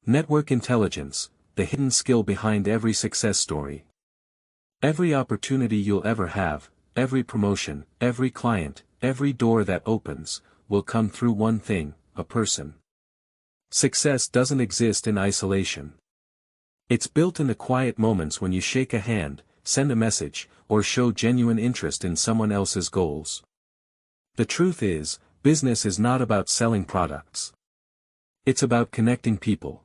Network intelligence, the hidden skill behind every success story. Every opportunity you'll ever have, every promotion, every client, every door that opens, will come through one thing, a person. Success doesn't exist in isolation. It's built in the quiet moments when you shake a hand, send a message, or show genuine interest in someone else's goals. The truth is, business is not about selling products. It's about connecting people.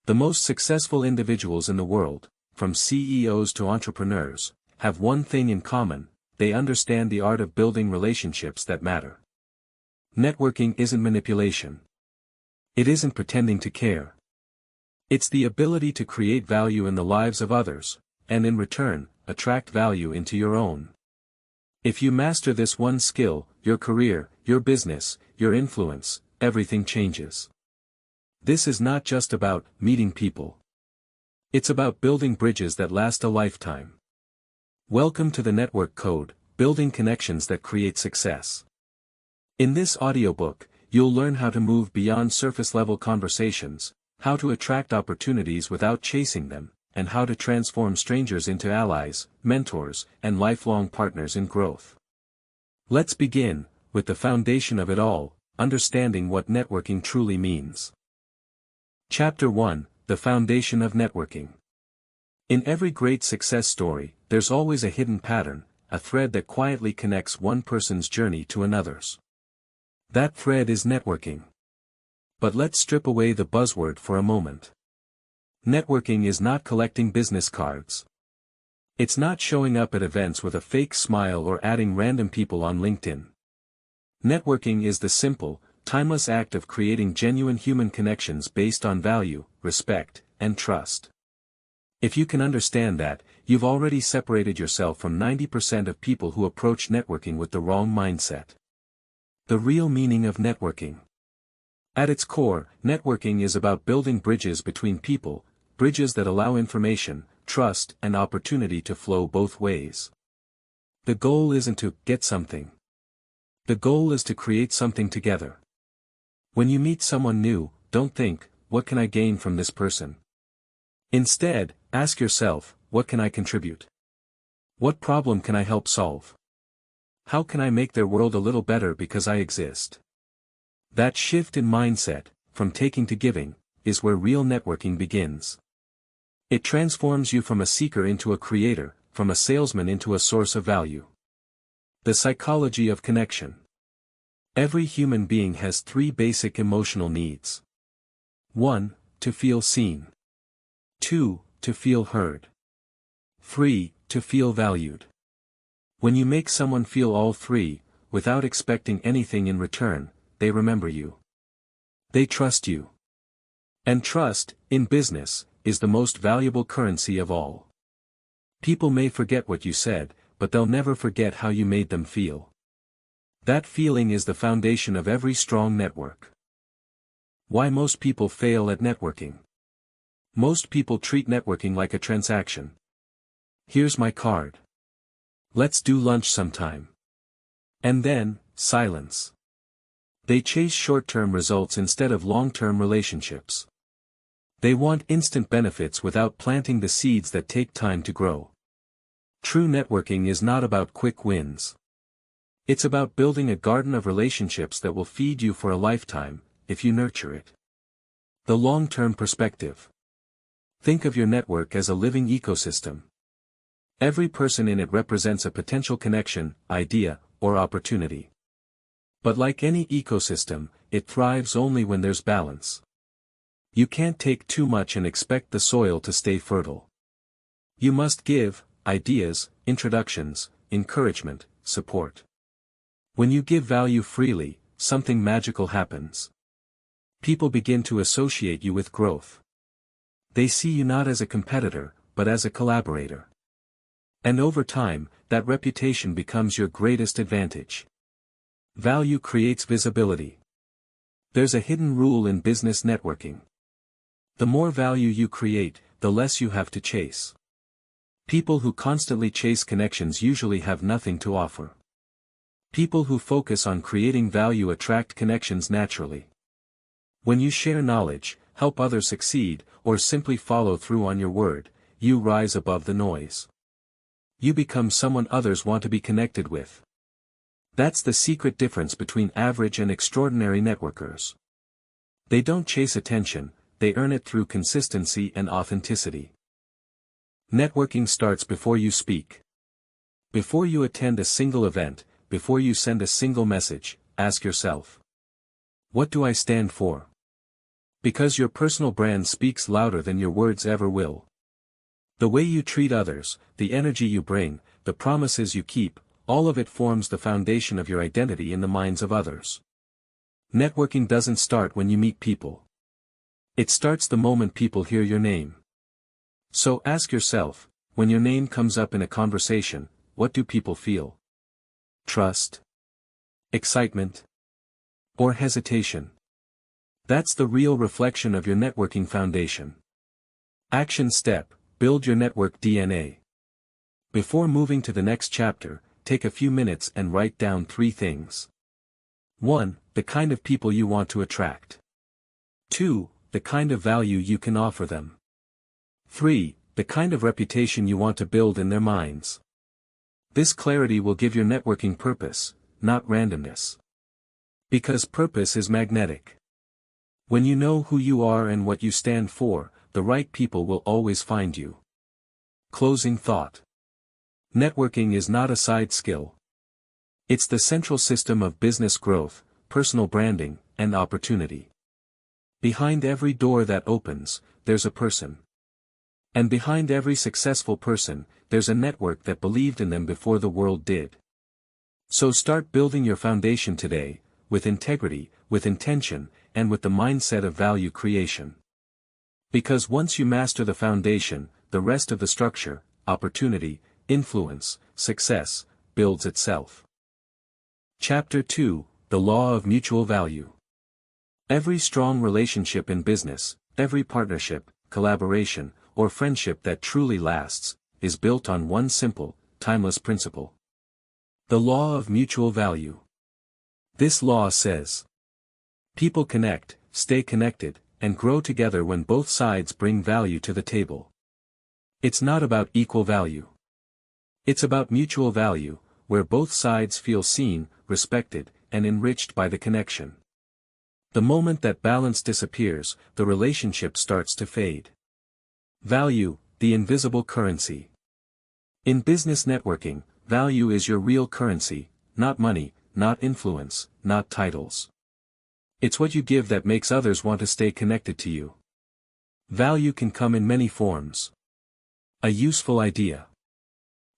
The most successful individuals in the world, from CEOs to entrepreneurs, have one thing in common: they understand the art of building relationships that matter. Networking isn't manipulation. It isn't pretending to care. It's the ability to create value in the lives of others, and in return, attract value into your own. If you master this one skill, your career, your business, your influence, everything changes. This is not just about meeting people. It's about building bridges that last a lifetime. Welcome to the Network Code, building connections that create success. In this audiobook, you'll learn how to move beyond surface-level conversations, how to attract opportunities without chasing them, and how to transform strangers into allies, mentors, and lifelong partners in growth. Let's begin, with the foundation of it all, understanding what networking truly means. Chapter 1, The Foundation of Networking. In every great success story, there's always a hidden pattern, a thread that quietly connects one person's journey to another's. That thread is networking. But let's strip away the buzzword for a moment. Networking is not collecting business cards. It's not showing up at events with a fake smile or adding random people on LinkedIn. Networking is the simple, timeless act of creating genuine human connections based on value, respect, and trust. If you can understand that, you've already separated yourself from 90% of people who approach networking with the wrong mindset. The real meaning of networking. At its core, networking is about building bridges between people, bridges that allow information, trust, and opportunity to flow both ways. The goal isn't to get something. The goal is to create something together. When you meet someone new, don't think, what can I gain from this person? Instead, ask yourself, what can I contribute? What problem can I help solve? How can I make their world a little better because I exist? That shift in mindset, from taking to giving, is where real networking begins. It transforms you from a seeker into a creator, from a salesman into a source of value. The psychology of connection. Every human being has three basic emotional needs. 1. To feel seen. 2. To feel heard. 3. To feel valued. When you make someone feel all three, without expecting anything in return, they remember you. They trust you. And trust, in business, is the most valuable currency of all. People may forget what you said, but they'll never forget how you made them feel. That feeling is the foundation of every strong network. Why most people fail at networking. Most people treat networking like a transaction. Here's my card. Let's do lunch sometime. And then, silence. They chase short-term results instead of long-term relationships. They want instant benefits without planting the seeds that take time to grow. True networking is not about quick wins. It's about building a garden of relationships that will feed you for a lifetime, if you nurture it. The long-term perspective. Think of your network as a living ecosystem. Every person in it represents a potential connection, idea, or opportunity. But like any ecosystem, it thrives only when there's balance. You can't take too much and expect the soil to stay fertile. You must give ideas, introductions, encouragement, support. When you give value freely, something magical happens. People begin to associate you with growth. They see you not as a competitor, but as a collaborator. And over time, that reputation becomes your greatest advantage. Value creates visibility. There's a hidden rule in business networking. The more value you create, the less you have to chase. People who constantly chase connections usually have nothing to offer. People who focus on creating value attract connections naturally. When you share knowledge, help others succeed, or simply follow through on your word, you rise above the noise. You become someone others want to be connected with. That's the secret difference between average and extraordinary networkers. They don't chase attention, they earn it through consistency and authenticity. Networking starts before you speak. Before you attend a single event, before you send a single message, ask yourself, what do I stand for? Because your personal brand speaks louder than your words ever will. The way you treat others, the energy you bring, the promises you keep, all of it forms the foundation of your identity in the minds of others. Networking doesn't start when you meet people. It starts the moment people hear your name. So ask yourself, when your name comes up in a conversation, what do people feel? Trust? Excitement? Or hesitation? That's the real reflection of your networking foundation. Action step: build your network DNA. Before moving to the next chapter, take a few minutes and write down 3 things. 1. The kind of people you want to attract. 2. The kind of value you can offer them. 3. The kind of reputation you want to build in their minds. This clarity will give your networking purpose, not randomness. Because purpose is magnetic. When you know who you are and what you stand for, the right people will always find you. Closing thought. Networking is not a side skill. It's the central system of business growth, personal branding, and opportunity. Behind every door that opens, there's a person. And behind every successful person, there's a network that believed in them before the world did. So start building your foundation today, with integrity, with intention, and with the mindset of value creation. Because once you master the foundation, the rest of the structure, opportunity, influence, success, builds itself. Chapter 2: The Law of Mutual Value. Every strong relationship in business, every partnership, collaboration, or friendship that truly lasts, is built on one simple, timeless principle. The law of mutual value. This law says, people connect, stay connected, and grow together when both sides bring value to the table. It's not about equal value. It's about mutual value, where both sides feel seen, respected, and enriched by the connection. The moment that balance disappears, the relationship starts to fade. Value, the invisible currency. In business networking, value is your real currency, not money, not influence, not titles. It's what you give that makes others want to stay connected to you. Value can come in many forms. A useful idea.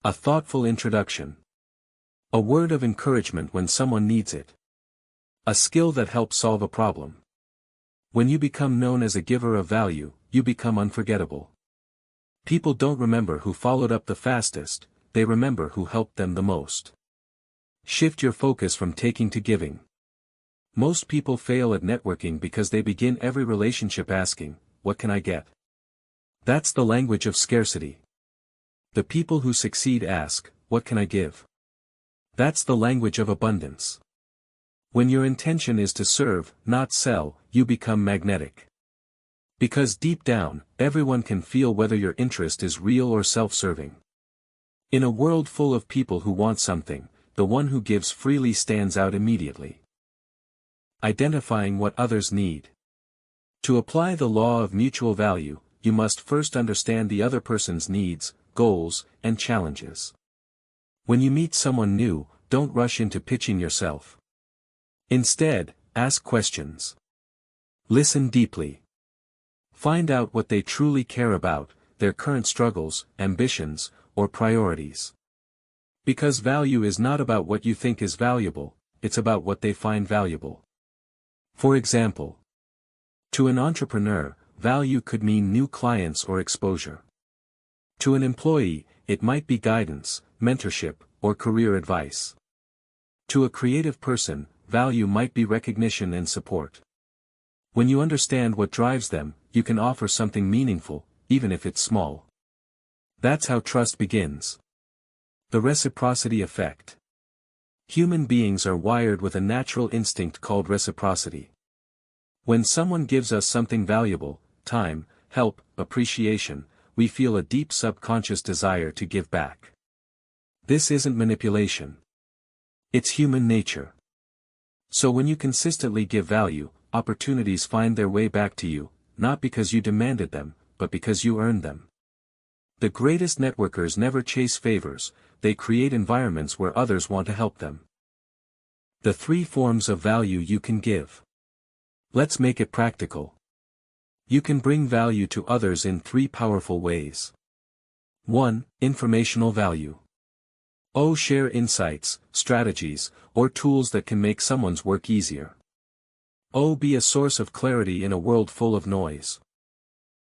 A thoughtful introduction. A word of encouragement when someone needs it. A skill that helps solve a problem. When you become known as a giver of value, you become unforgettable. People don't remember who followed up the fastest, they remember who helped them the most. Shift your focus from taking to giving. Most people fail at networking because they begin every relationship asking, "What can I get?" That's the language of scarcity. The people who succeed ask, "What can I give?" That's the language of abundance. When your intention is to serve, not sell, you become magnetic. Because deep down, everyone can feel whether your interest is real or self-serving. In a world full of people who want something, the one who gives freely stands out immediately. Identifying what others need. To apply the law of mutual value, you must first understand the other person's needs, goals, and challenges. When you meet someone new, don't rush into pitching yourself. Instead, ask questions. Listen deeply. Find out what they truly care about, their current struggles, ambitions, or priorities. Because value is not about what you think is valuable, it's about what they find valuable. For example, to an entrepreneur, value could mean new clients or exposure. To an employee, it might be guidance, mentorship, or career advice. To a creative person, value might be recognition and support. When you understand what drives them, you can offer something meaningful, even if it's small. That's how trust begins. The reciprocity effect. Human beings are wired with a natural instinct called reciprocity. When someone gives us something valuable, time, help, appreciation, we feel a deep subconscious desire to give back. This isn't manipulation. It's human nature. So when you consistently give value, opportunities find their way back to you, not because you demanded them, but because you earned them. The greatest networkers never chase favors, they create environments where others want to help them. The 3 forms of value you can give. Let's make it practical. You can bring value to others in 3 powerful ways. 1. Informational value. Share insights, strategies, or tools that can make someone's work easier. Be a source of clarity in a world full of noise.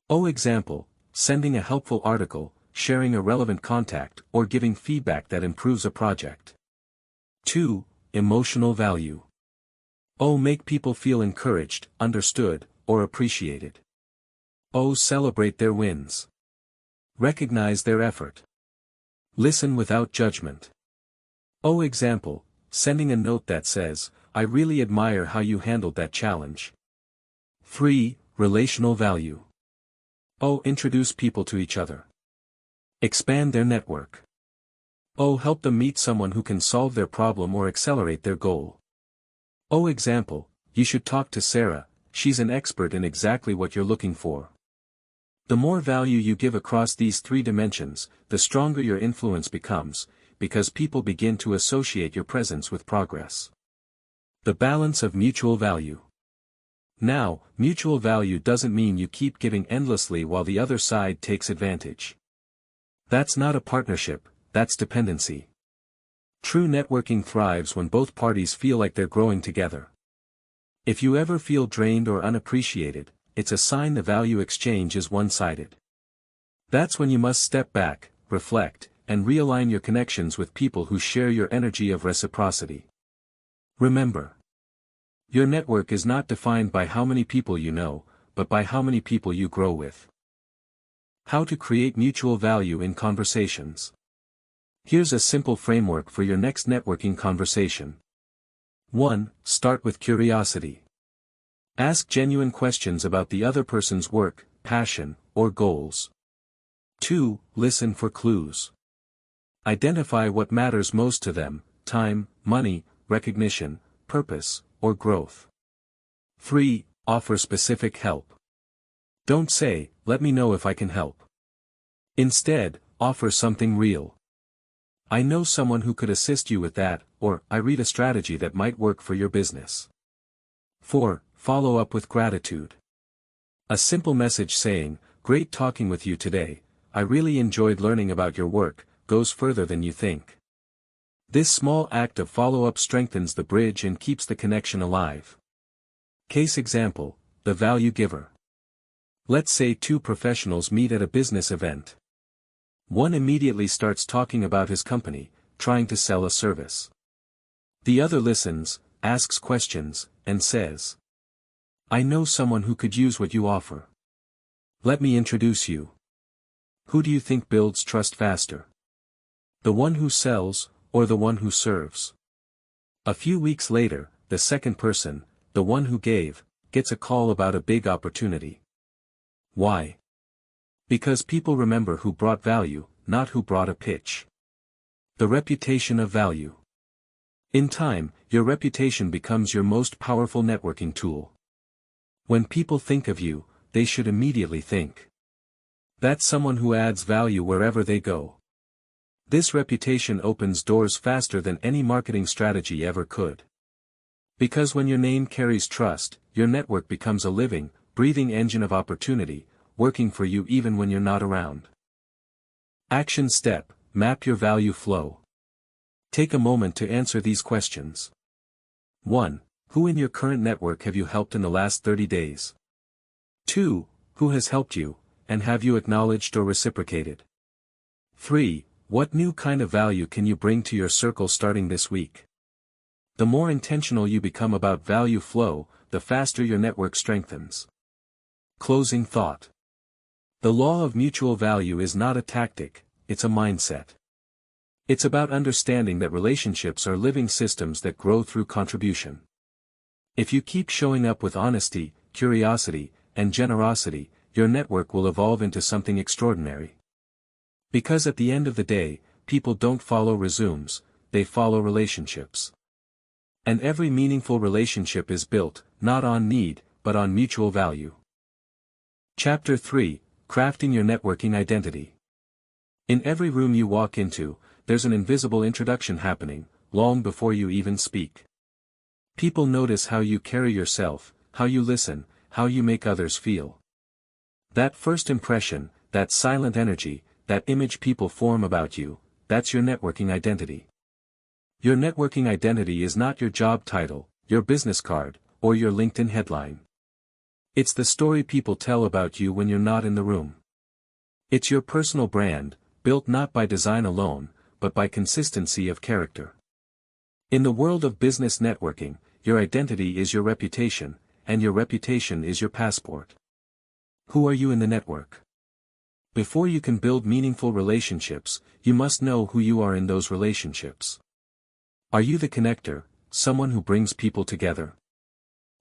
Example, sending a helpful article, sharing a relevant contact, or giving feedback that improves a project. 2. Emotional value. Make people feel encouraged, understood, or appreciated. Celebrate their wins. Recognize their effort. Listen without judgment. Example, sending a note that says, "I really admire how you handled that challenge." 3. Relational value. Introduce people to each other. Expand their network. Help them meet someone who can solve their problem or accelerate their goal. Example, you should talk to Sarah, she's an expert in exactly what you're looking for. The more value you give across these 3 dimensions, the stronger your influence becomes, because people begin to associate your presence with progress. The balance of mutual value. Now, mutual value doesn't mean you keep giving endlessly while the other side takes advantage. That's not a partnership, that's dependency. True networking thrives when both parties feel like they're growing together. If you ever feel drained or unappreciated, it's a sign the value exchange is one-sided. That's when you must step back, reflect, and realign your connections with people who share your energy of reciprocity. Remember, your network is not defined by how many people you know, but by how many people you grow with. How to create mutual value in conversations. Here's a simple framework for your next networking conversation. 1. Start with curiosity. Ask genuine questions about the other person's work, passion, or goals. 2. Listen for clues. Identify what matters most to them: time, money, recognition, purpose, or growth. 3. Offer specific help. Don't say, "Let me know if I can help." Instead, offer something real. "I know someone who could assist you with that," or "I read a strategy that might work for your business." 4. Follow up with gratitude. A simple message saying, "Great talking with you today, I really enjoyed learning about your work," goes further than you think. This small act of follow-up strengthens the bridge and keeps the connection alive. Case example, the value giver. Let's say 2 professionals meet at a business event. One immediately starts talking about his company, trying to sell a service. The other listens, asks questions, and says, "I know someone who could use what you offer. Let me introduce you." Who do you think builds trust faster? The one who sells, or the one who serves? A few weeks later, the second person, the one who gave, gets a call about a big opportunity. Why? Because people remember who brought value, not who brought a pitch. The reputation of value. In time, your reputation becomes your most powerful networking tool. When people think of you, they should immediately think, "That's someone who adds value wherever they go." This reputation opens doors faster than any marketing strategy ever could. Because when your name carries trust, your network becomes a living, breathing engine of opportunity, working for you even when you're not around. Action step: map your value flow. Take a moment to answer these questions. 1. Who in your current network have you helped in the last 30 days? 2. Who has helped you, and have you acknowledged or reciprocated? 3. What new kind of value can you bring to your circle starting this week? The more intentional you become about value flow, the faster your network strengthens. Closing thought. The law of mutual value is not a tactic, it's a mindset. It's about understanding that relationships are living systems that grow through contribution. If you keep showing up with honesty, curiosity, and generosity, your network will evolve into something extraordinary. Because at the end of the day, people don't follow resumes, they follow relationships. And every meaningful relationship is built, not on need, but on mutual value. Chapter 3, Crafting Your Networking Identity. In every room you walk into, there's an invisible introduction happening, long before you even speak. People notice how you carry yourself, how you listen, how you make others feel. That first impression, that silent energy, that image people form about you, that's your networking identity. Your networking identity is not your job title, your business card, or your LinkedIn headline. It's the story people tell about you when you're not in the room. It's your personal brand, built not by design alone, but by consistency of character. In the world of business networking, your identity is your reputation, and your reputation is your passport. Who are you in the network? Before you can build meaningful relationships, you must know who you are in those relationships. Are you the connector, someone who brings people together?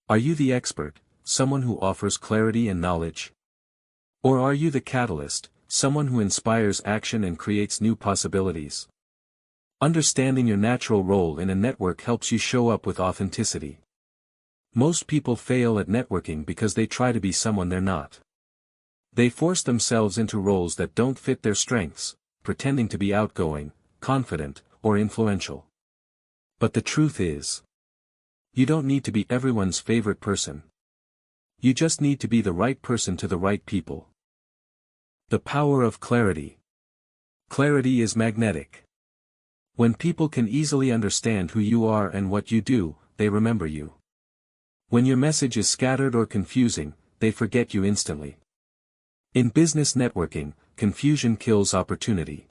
Are you the expert, someone who offers clarity and knowledge? Or are you the catalyst, someone who inspires action and creates new possibilities? Understanding your natural role in a network helps you show up with authenticity. Most people fail at networking because they try to be someone they're not. They force themselves into roles that don't fit their strengths, pretending to be outgoing, confident, or influential. But the truth is, you don't need to be everyone's favorite person. You just need to be the right person to the right people. The power of clarity. Clarity is magnetic. When people can easily understand who you are and what you do, they remember you. When your message is scattered or confusing, they forget you instantly. In business networking, confusion kills opportunity.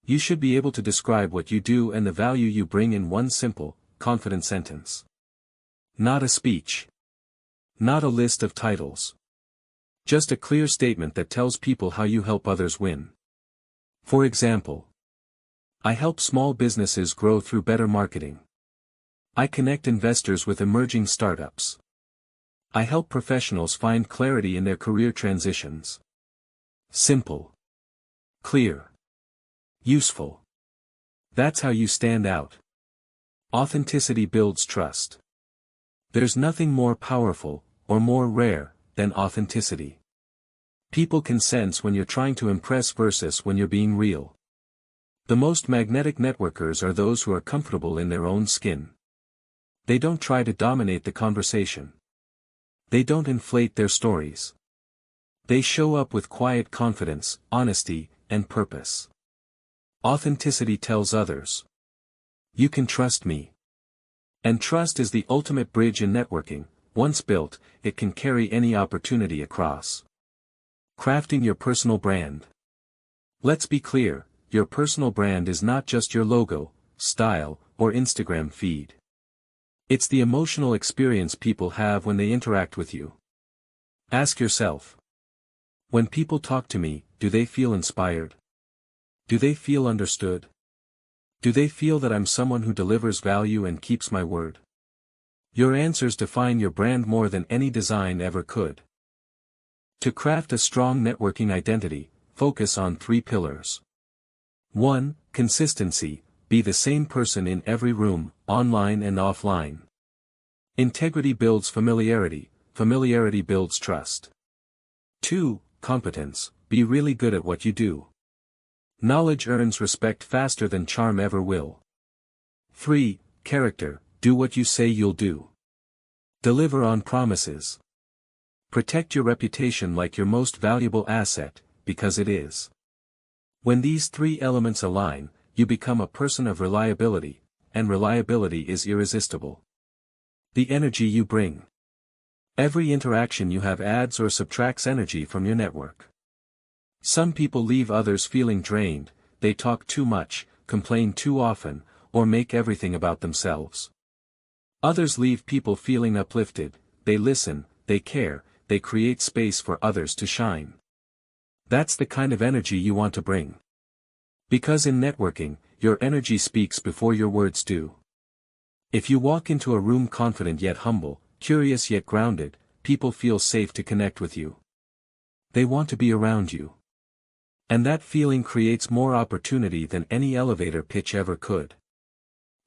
You should be able to describe what you do and the value you bring in one simple, confident sentence. Not a speech. Not a list of titles. Just a clear statement that tells people how you help others win. For example, I help small businesses grow through better marketing. I connect investors with emerging startups. I help professionals find clarity in their career transitions. Simple. Clear. Useful. That's how you stand out. Authenticity builds trust. There's nothing more powerful, or more rare, than authenticity. People can sense when you're trying to impress versus when you're being real. The most magnetic networkers are those who are comfortable in their own skin. They don't try to dominate the conversation. They don't inflate their stories. They show up with quiet confidence, honesty, and purpose. Authenticity tells others, you can trust me. And trust is the ultimate bridge in networking. Once built, it can carry any opportunity across. Crafting your personal brand. Let's be clear, your personal brand is not just your logo, style, or Instagram feed. It's the emotional experience people have when they interact with you. Ask yourself, when people talk to me, do they feel inspired? Do they feel understood? Do they feel that I'm someone who delivers value and keeps my word? Your answers define your brand more than any design ever could. To craft a strong networking identity, focus on 3 pillars. 1. Consistency. Be the same person in every room, online and offline. Integrity builds familiarity, familiarity builds trust. 2. Competence. Be really good at what you do. Knowledge earns respect faster than charm ever will. 3. Character. Do what you say you'll do. Deliver on promises. Protect your reputation like your most valuable asset, because it is. When these 3 elements align, you become a person of reliability, and reliability is irresistible. The energy you bring. Every interaction you have adds or subtracts energy from your network. Some people leave others feeling drained, they talk too much, complain too often, or make everything about themselves. Others leave people feeling uplifted, they listen, they care, they create space for others to shine. That's the kind of energy you want to bring. Because in networking, your energy speaks before your words do. If you walk into a room confident yet humble, curious yet grounded, people feel safe to connect with you. They want to be around you. And that feeling creates more opportunity than any elevator pitch ever could.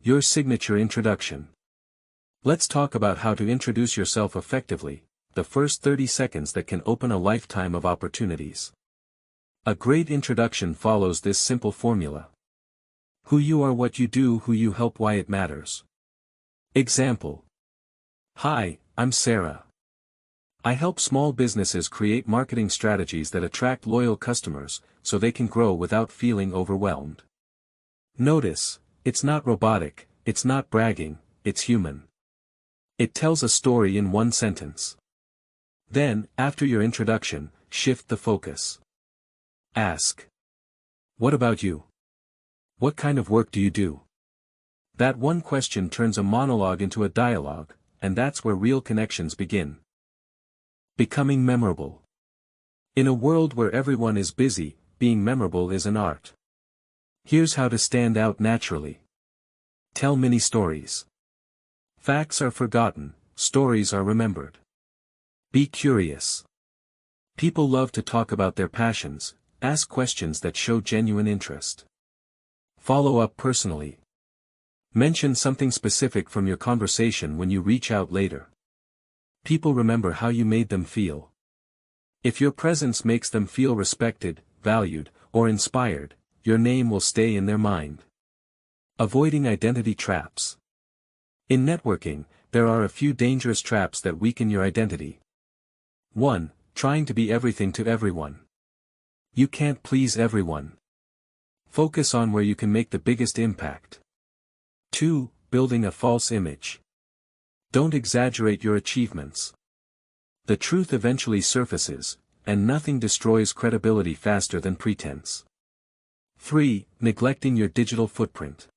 Your signature introduction. Let's talk about how to introduce yourself effectively, the first 30 seconds that can open a lifetime of opportunities. A great introduction follows this simple formula. Who you are, what you do, who you help, why it matters. Example. Hi, I'm Sarah. I help small businesses create marketing strategies that attract loyal customers, so they can grow without feeling overwhelmed. Notice, it's not robotic, it's not bragging, it's human. It tells a story in one sentence. Then, after your introduction, shift the focus. Ask. What about you? What kind of work do you do? That one question turns a monologue into a dialogue, and that's where real connections begin. Becoming memorable. In a world where everyone is busy, being memorable is an art. Here's how to stand out naturally. Tell mini stories. Facts are forgotten, stories are remembered. Be curious. People love to talk about their passions, ask questions that show genuine interest. Follow up personally. Mention something specific from your conversation when you reach out later. People remember how you made them feel. If your presence makes them feel respected, valued, or inspired, your name will stay in their mind. Avoiding identity traps. In networking, there are a few dangerous traps that weaken your identity. 1. Trying to be everything to everyone. You can't please everyone. Focus on where you can make the biggest impact. 2. Building a false image. Don't exaggerate your achievements. The truth eventually surfaces, and nothing destroys credibility faster than pretense. 3. Neglecting your digital footprint.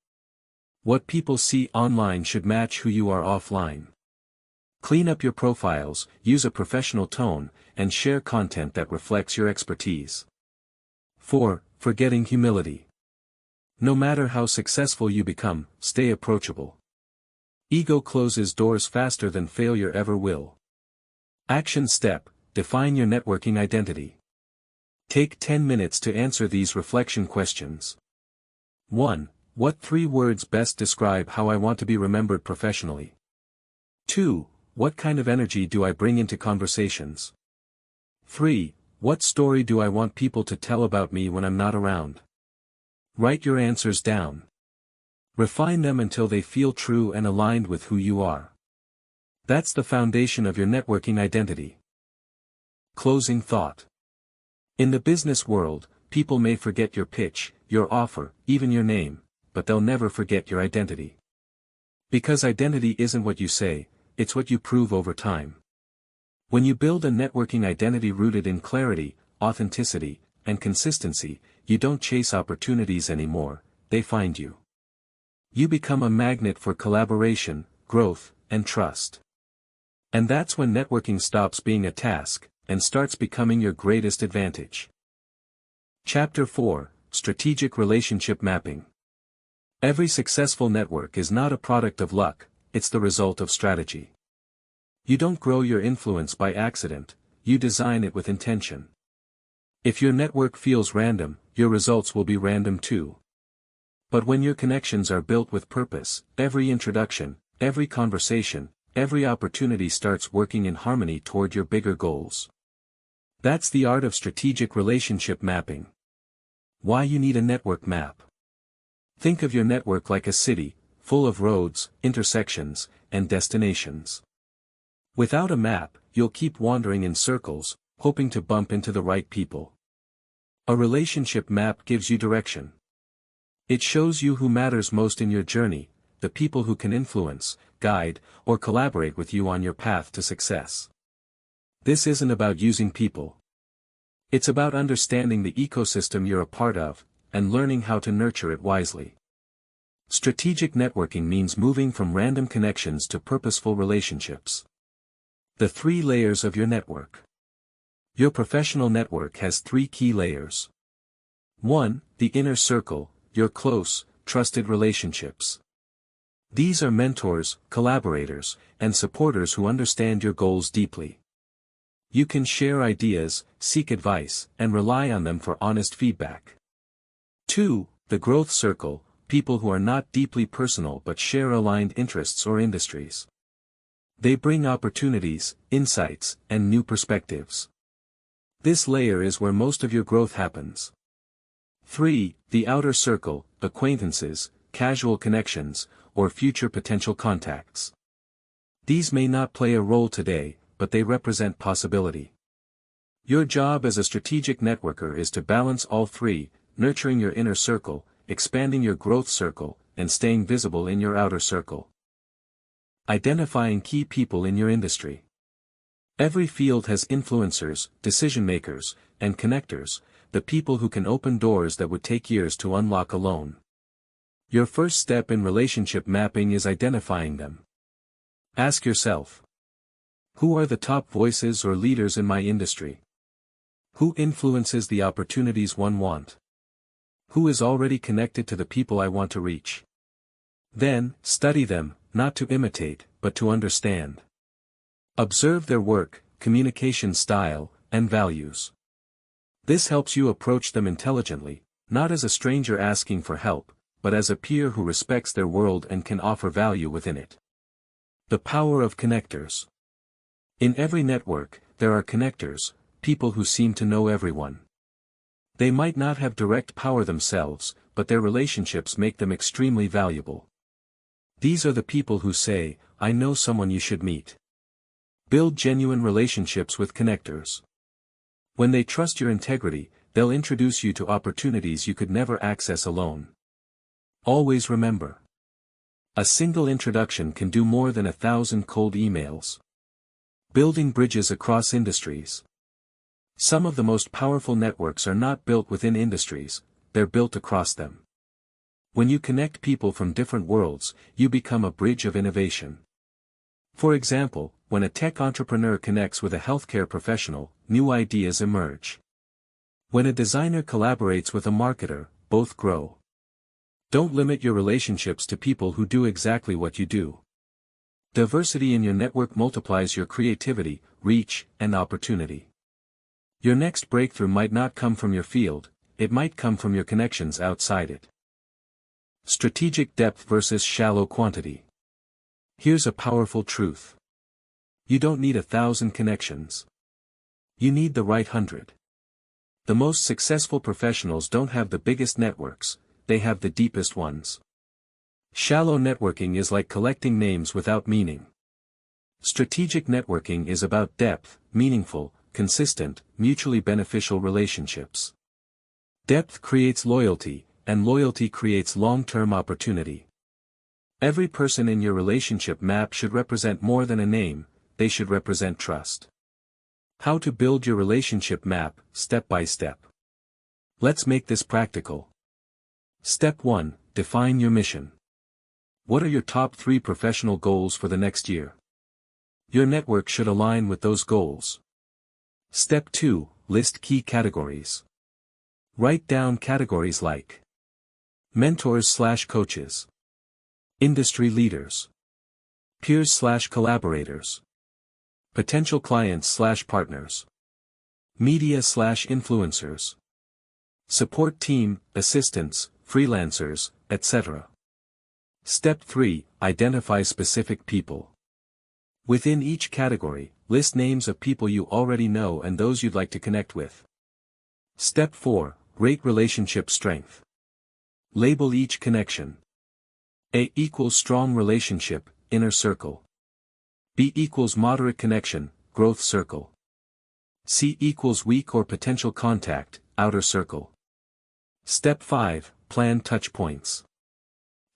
What people see online should match who you are offline. Clean up your profiles, use a professional tone, and share content that reflects your expertise. 4. Forgetting humility. No matter how successful you become, stay approachable. Ego closes doors faster than failure ever will. Action step: define your networking identity. Take 10 minutes to answer these reflection questions. 1. What 3 words best describe how I want to be remembered professionally? 2. What kind of energy do I bring into conversations? 3. What story do I want people to tell about me when I'm not around? Write your answers down. Refine them until they feel true and aligned with who you are. That's the foundation of your networking identity. Closing thought. In the business world, people may forget your pitch, your offer, even your name, but they'll never forget your identity. Because identity isn't what you say, it's what you prove over time. When you build a networking identity rooted in clarity, authenticity, and consistency, you don't chase opportunities anymore, they find you. You become a magnet for collaboration, growth, and trust. And that's when networking stops being a task, and starts becoming your greatest advantage. Chapter 4: Strategic Relationship Mapping. Every successful network is not a product of luck, it's the result of strategy. You don't grow your influence by accident, you design it with intention. If your network feels random, your results will be random too. But when your connections are built with purpose, every introduction, every conversation, every opportunity starts working in harmony toward your bigger goals. That's the art of strategic relationship mapping. Why you need a network map. Think of your network like a city, full of roads, intersections, and destinations. Without a map, you'll keep wandering in circles, hoping to bump into the right people. A relationship map gives you direction. It shows you who matters most in your journey, the people who can influence, guide, or collaborate with you on your path to success. This isn't about using people. It's about understanding the ecosystem you're a part of, and learning how to nurture it wisely. Strategic networking means moving from random connections to purposeful relationships. The 3 layers of your network. Your professional network has 3 key layers. 1. The inner circle, your close, trusted relationships. These are mentors, collaborators, and supporters who understand your goals deeply. You can share ideas, seek advice, and rely on them for honest feedback. 2. The growth circle, people who are not deeply personal but share aligned interests or industries. They bring opportunities, insights, and new perspectives. This layer is where most of your growth happens. 3. The outer circle, acquaintances, casual connections, or future potential contacts. These may not play a role today, but they represent possibility. Your job as a strategic networker is to balance all three, nurturing your inner circle, expanding your growth circle, and staying visible in your outer circle. Identifying key people in your industry. Every field has influencers, decision-makers, and connectors, the people who can open doors that would take years to unlock alone. Your first step in relationship mapping is identifying them. Ask yourself, who are the top voices or leaders in my industry? Who influences the opportunities one want? Who is already connected to the people I want to reach? Then, study them, not to imitate, but to understand. Observe their work, communication style, and values. This helps you approach them intelligently, not as a stranger asking for help, but as a peer who respects their world and can offer value within it. The power of connectors. In every network, there are connectors, people who seem to know everyone. They might not have direct power themselves, but their relationships make them extremely valuable. These are the people who say, I know someone you should meet. Build genuine relationships with connectors. When they trust your integrity, they'll introduce you to opportunities you could never access alone. Always remember. A single introduction can do more than 1,000 cold emails. Building bridges across industries. Some of the most powerful networks are not built within industries, they're built across them. When you connect people from different worlds, you become a bridge of innovation. For example, when a tech entrepreneur connects with a healthcare professional, new ideas emerge. When a designer collaborates with a marketer, both grow. Don't limit your relationships to people who do exactly what you do. Diversity in your network multiplies your creativity, reach, and opportunity. Your next breakthrough might not come from your field, it might come from your connections outside it. Strategic depth versus shallow quantity. Here's a powerful truth. You don't need 1,000 connections. You need the right 100. The most successful professionals don't have the biggest networks, they have the deepest ones. Shallow networking is like collecting names without meaning. Strategic networking is about depth, meaningful, consistent, mutually beneficial relationships. Depth creates loyalty, and loyalty creates long-term opportunity. Every person in your relationship map should represent more than a name, they should represent trust. How to build your relationship map, step by step. Let's make this practical. Step 1, define your mission. What are your top 3 professional goals for the next year? Your network should align with those goals. Step 2, list key categories. Write down categories like mentors/coaches, industry leaders, peers/collaborators, potential clients/partners, media/influencers, support team, assistants, freelancers, etc. Step 3, identify specific people. Within each category, list names of people you already know and those you'd like to connect with. Step 4, rate relationship strength. Label each connection. A equals strong relationship, inner circle. B equals moderate connection, growth circle. C equals weak or potential contact, outer circle. Step 5, plan touch points.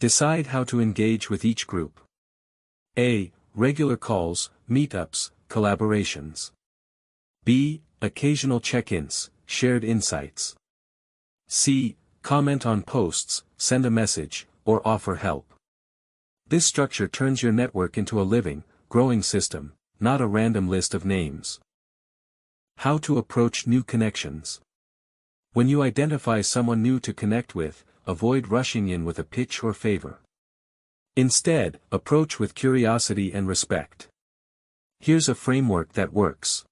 Decide how to engage with each group. A. Regular calls, meetups, collaborations. B. Occasional check-ins, shared insights. C. Comment on posts, send a message, or offer help. This structure turns your network into a living, growing system, not a random list of names. How to approach new connections. When you identify someone new to connect with, avoid rushing in with a pitch or favor. Instead, approach with curiosity and respect. Here's a framework that works.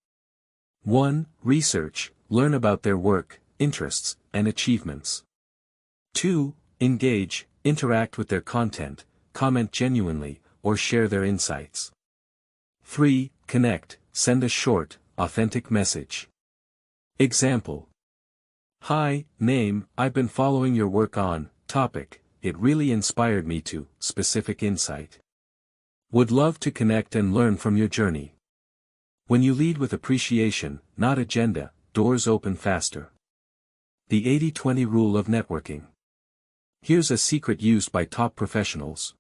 1. Research, learn about their work, interests, and achievements. 2. Engage, interact with their content, comment genuinely, or share their insights. 3. Connect, send a short, authentic message. Example. Hi, name, I've been following your work on, topic, it really inspired me to, specific insight. Would love to connect and learn from your journey. When you lead with appreciation, not agenda, doors open faster. The 80-20 rule of networking. Here's a secret used by top professionals.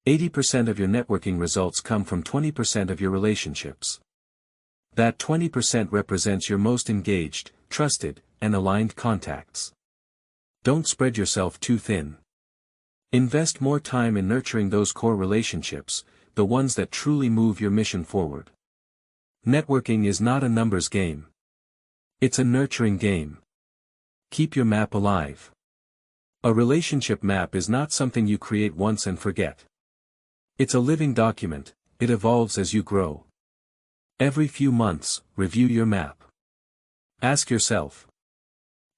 80% of your networking results come from 20% of your relationships. That 20% represents your most engaged, trusted, and aligned contacts. Don't spread yourself too thin. Invest more time in nurturing those core relationships, the ones that truly move your mission forward. Networking is not a numbers game. It's a nurturing game. Keep your map alive. A relationship map is not something you create once and forget. It's a living document, it evolves as you grow. Every few months, review your map. Ask yourself,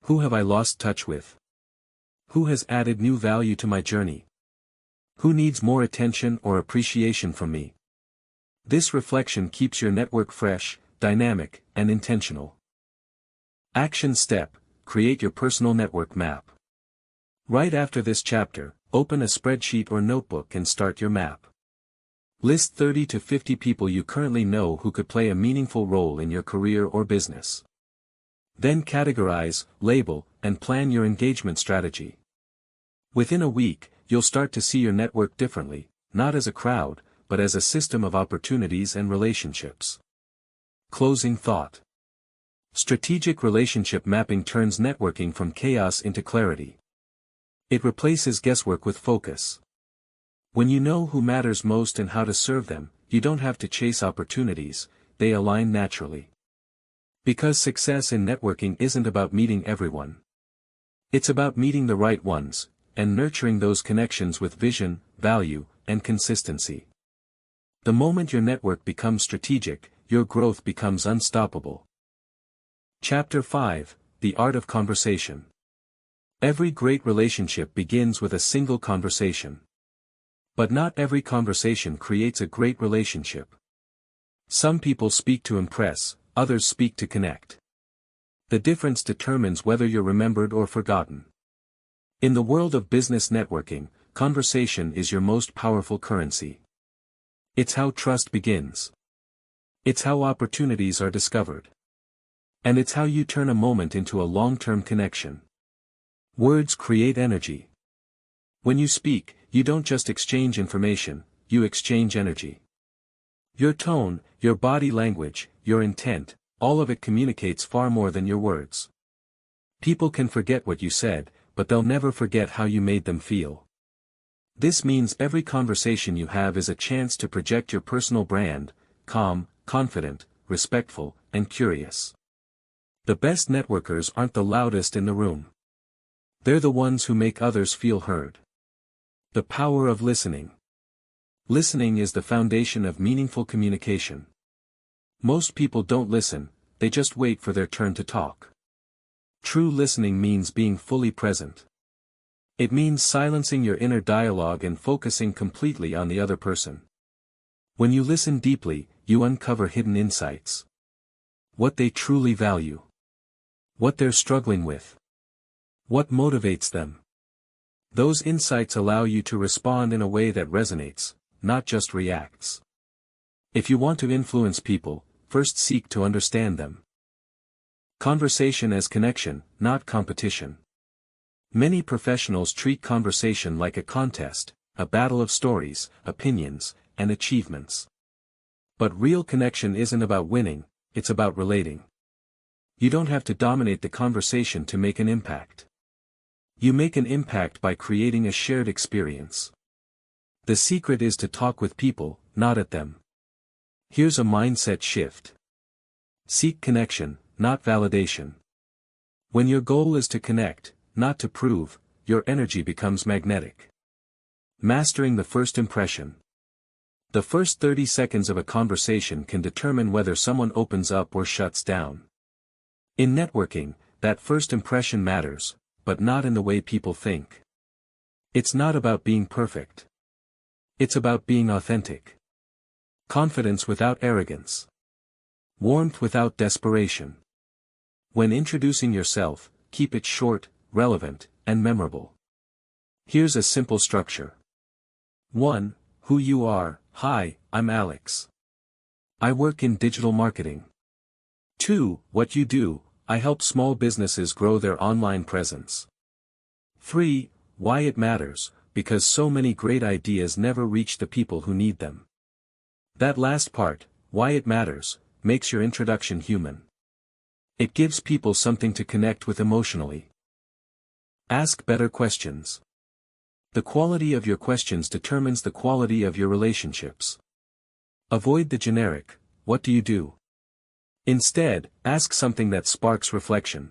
who have I lost touch with? Who has added new value to my journey? Who needs more attention or appreciation from me? This reflection keeps your network fresh, dynamic, and intentional. Action step, create your personal network map. Right after this chapter, open a spreadsheet or notebook and start your map. List 30 to 50 people you currently know who could play a meaningful role in your career or business. Then categorize, label, and plan your engagement strategy. Within a week, you'll start to see your network differently, not as a crowd, but as a system of opportunities and relationships. Closing thought. Strategic relationship mapping turns networking from chaos into clarity. It replaces guesswork with focus. When you know who matters most and how to serve them, you don't have to chase opportunities, they align naturally. Because success in networking isn't about meeting everyone. It's about meeting the right ones, and nurturing those connections with vision, value, and consistency. The moment your network becomes strategic, your growth becomes unstoppable. Chapter 5, The Art of Conversation. Every great relationship begins with a single conversation. But not every conversation creates a great relationship. Some people speak to impress, others speak to connect. The difference determines whether you're remembered or forgotten. In the world of business networking, conversation is your most powerful currency. It's how trust begins. It's how opportunities are discovered. And it's how you turn a moment into a long-term connection. Words create energy. When you speak, you don't just exchange information, you exchange energy. Your tone, your body language, your intent, all of it communicates far more than your words. People can forget what you said, but they'll never forget how you made them feel. This means every conversation you have is a chance to project your personal brand, calm, confident, respectful, and curious. The best networkers aren't the loudest in the room. They're the ones who make others feel heard. The power of listening. Listening is the foundation of meaningful communication. Most people don't listen, they just wait for their turn to talk. True listening means being fully present. It means silencing your inner dialogue and focusing completely on the other person. When you listen deeply, you uncover hidden insights. What they truly value. What they're struggling with. What motivates them. Those insights allow you to respond in a way that resonates, not just reacts. If you want to influence people, first seek to understand them. Conversation as connection, not competition. Many professionals treat conversation like a contest, a battle of stories, opinions, and achievements. But real connection isn't about winning, it's about relating. You don't have to dominate the conversation to make an impact. You make an impact by creating a shared experience. The secret is to talk with people, not at them. Here's a mindset shift. Seek connection, not validation. When your goal is to connect, not to prove, your energy becomes magnetic. Mastering the first impression. The first 30 seconds of a conversation can determine whether someone opens up or shuts down. In networking, that first impression matters, but not in the way people think. It's not about being perfect. It's about being authentic. Confidence without arrogance. Warmth without desperation. When introducing yourself, keep it short, relevant, and memorable. Here's a simple structure. 1. Who you are. Hi, I'm Alex. I work in digital marketing. 2. What you do. I help small businesses grow their online presence. 3. Why it matters, because so many great ideas never reach the people who need them. That last part, why it matters, makes your introduction human. It gives people something to connect with emotionally. Ask better questions. The quality of your questions determines the quality of your relationships. Avoid the generic, what do you do? Instead, ask something that sparks reflection.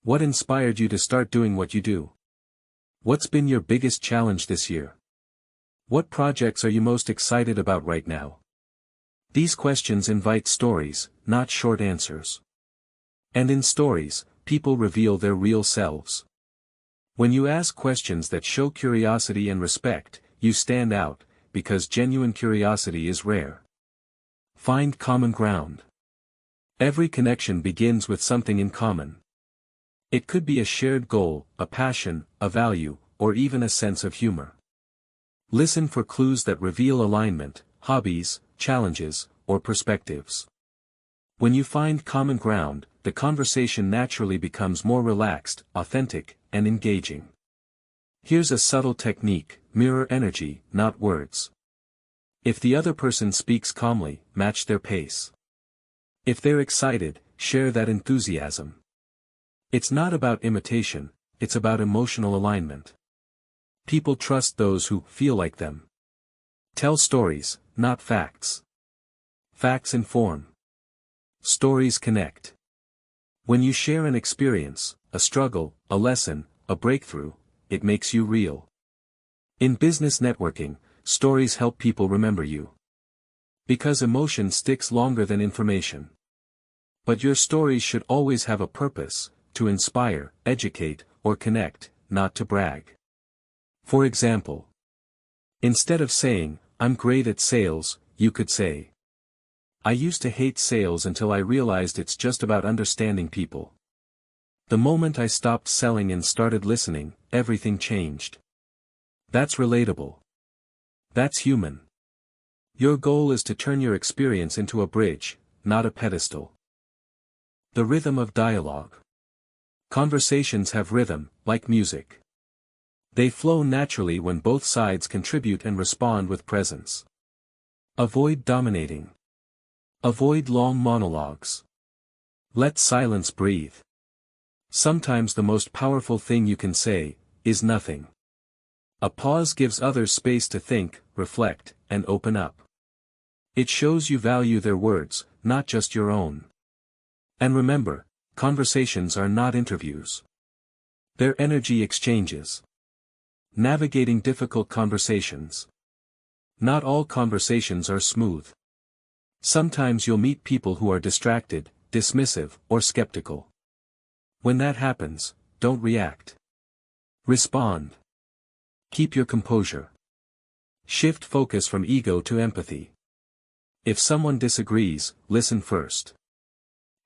What inspired you to start doing what you do? What's been your biggest challenge this year? What projects are you most excited about right now? These questions invite stories, not short answers. And in stories, people reveal their real selves. When you ask questions that show curiosity and respect, you stand out, because genuine curiosity is rare. Find common ground. Every connection begins with something in common. It could be a shared goal, a passion, a value, or even a sense of humor. Listen for clues that reveal alignment, hobbies, challenges, or perspectives. When you find common ground, the conversation naturally becomes more relaxed, authentic, and engaging. Here's a subtle technique: mirror energy, not words. If the other person speaks calmly, match their pace. If they're excited, share that enthusiasm. It's not about imitation, it's about emotional alignment. People trust those who feel like them. Tell stories, not facts. Facts inform. Stories connect. When you share an experience, a struggle, a lesson, a breakthrough, it makes you real. In business networking, stories help people remember you. Because emotion sticks longer than information. But your stories should always have a purpose: to inspire, educate, or connect, not to brag. For example, instead of saying, "I'm great at sales," you could say, "I used to hate sales until I realized it's just about understanding people. The moment I stopped selling and started listening, everything changed." That's relatable. That's human. Your goal is to turn your experience into a bridge, not a pedestal. The rhythm of dialogue. Conversations have rhythm, like music. They flow naturally when both sides contribute and respond with presence. Avoid dominating. Avoid long monologues. Let silence breathe. Sometimes the most powerful thing you can say is nothing. A pause gives others space to think, reflect, and open up. It shows you value their words, not just your own. And remember, conversations are not interviews. They're energy exchanges. Navigating difficult conversations. Not all conversations are smooth. Sometimes you'll meet people who are distracted, dismissive, or skeptical. When that happens, don't react. Respond. Keep your composure. Shift focus from ego to empathy. If someone disagrees, listen first.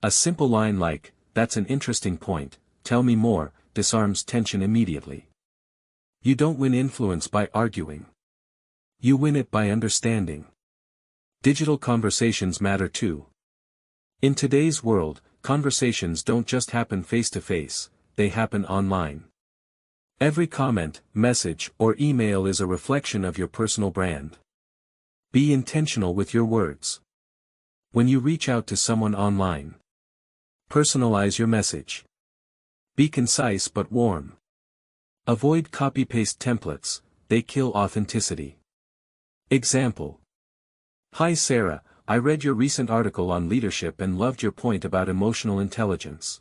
A simple line like, "That's an interesting point, tell me more," disarms tension immediately. You don't win influence by arguing. You win it by understanding. Digital conversations matter too. In today's world, conversations don't just happen face-to-face, they happen online. Every comment, message, or email is a reflection of your personal brand. Be intentional with your words. When you reach out to someone online, personalize your message. Be concise but warm. Avoid copy-paste templates, they kill authenticity. Example. "Hi Sarah, I read your recent article on leadership and loved your point about emotional intelligence.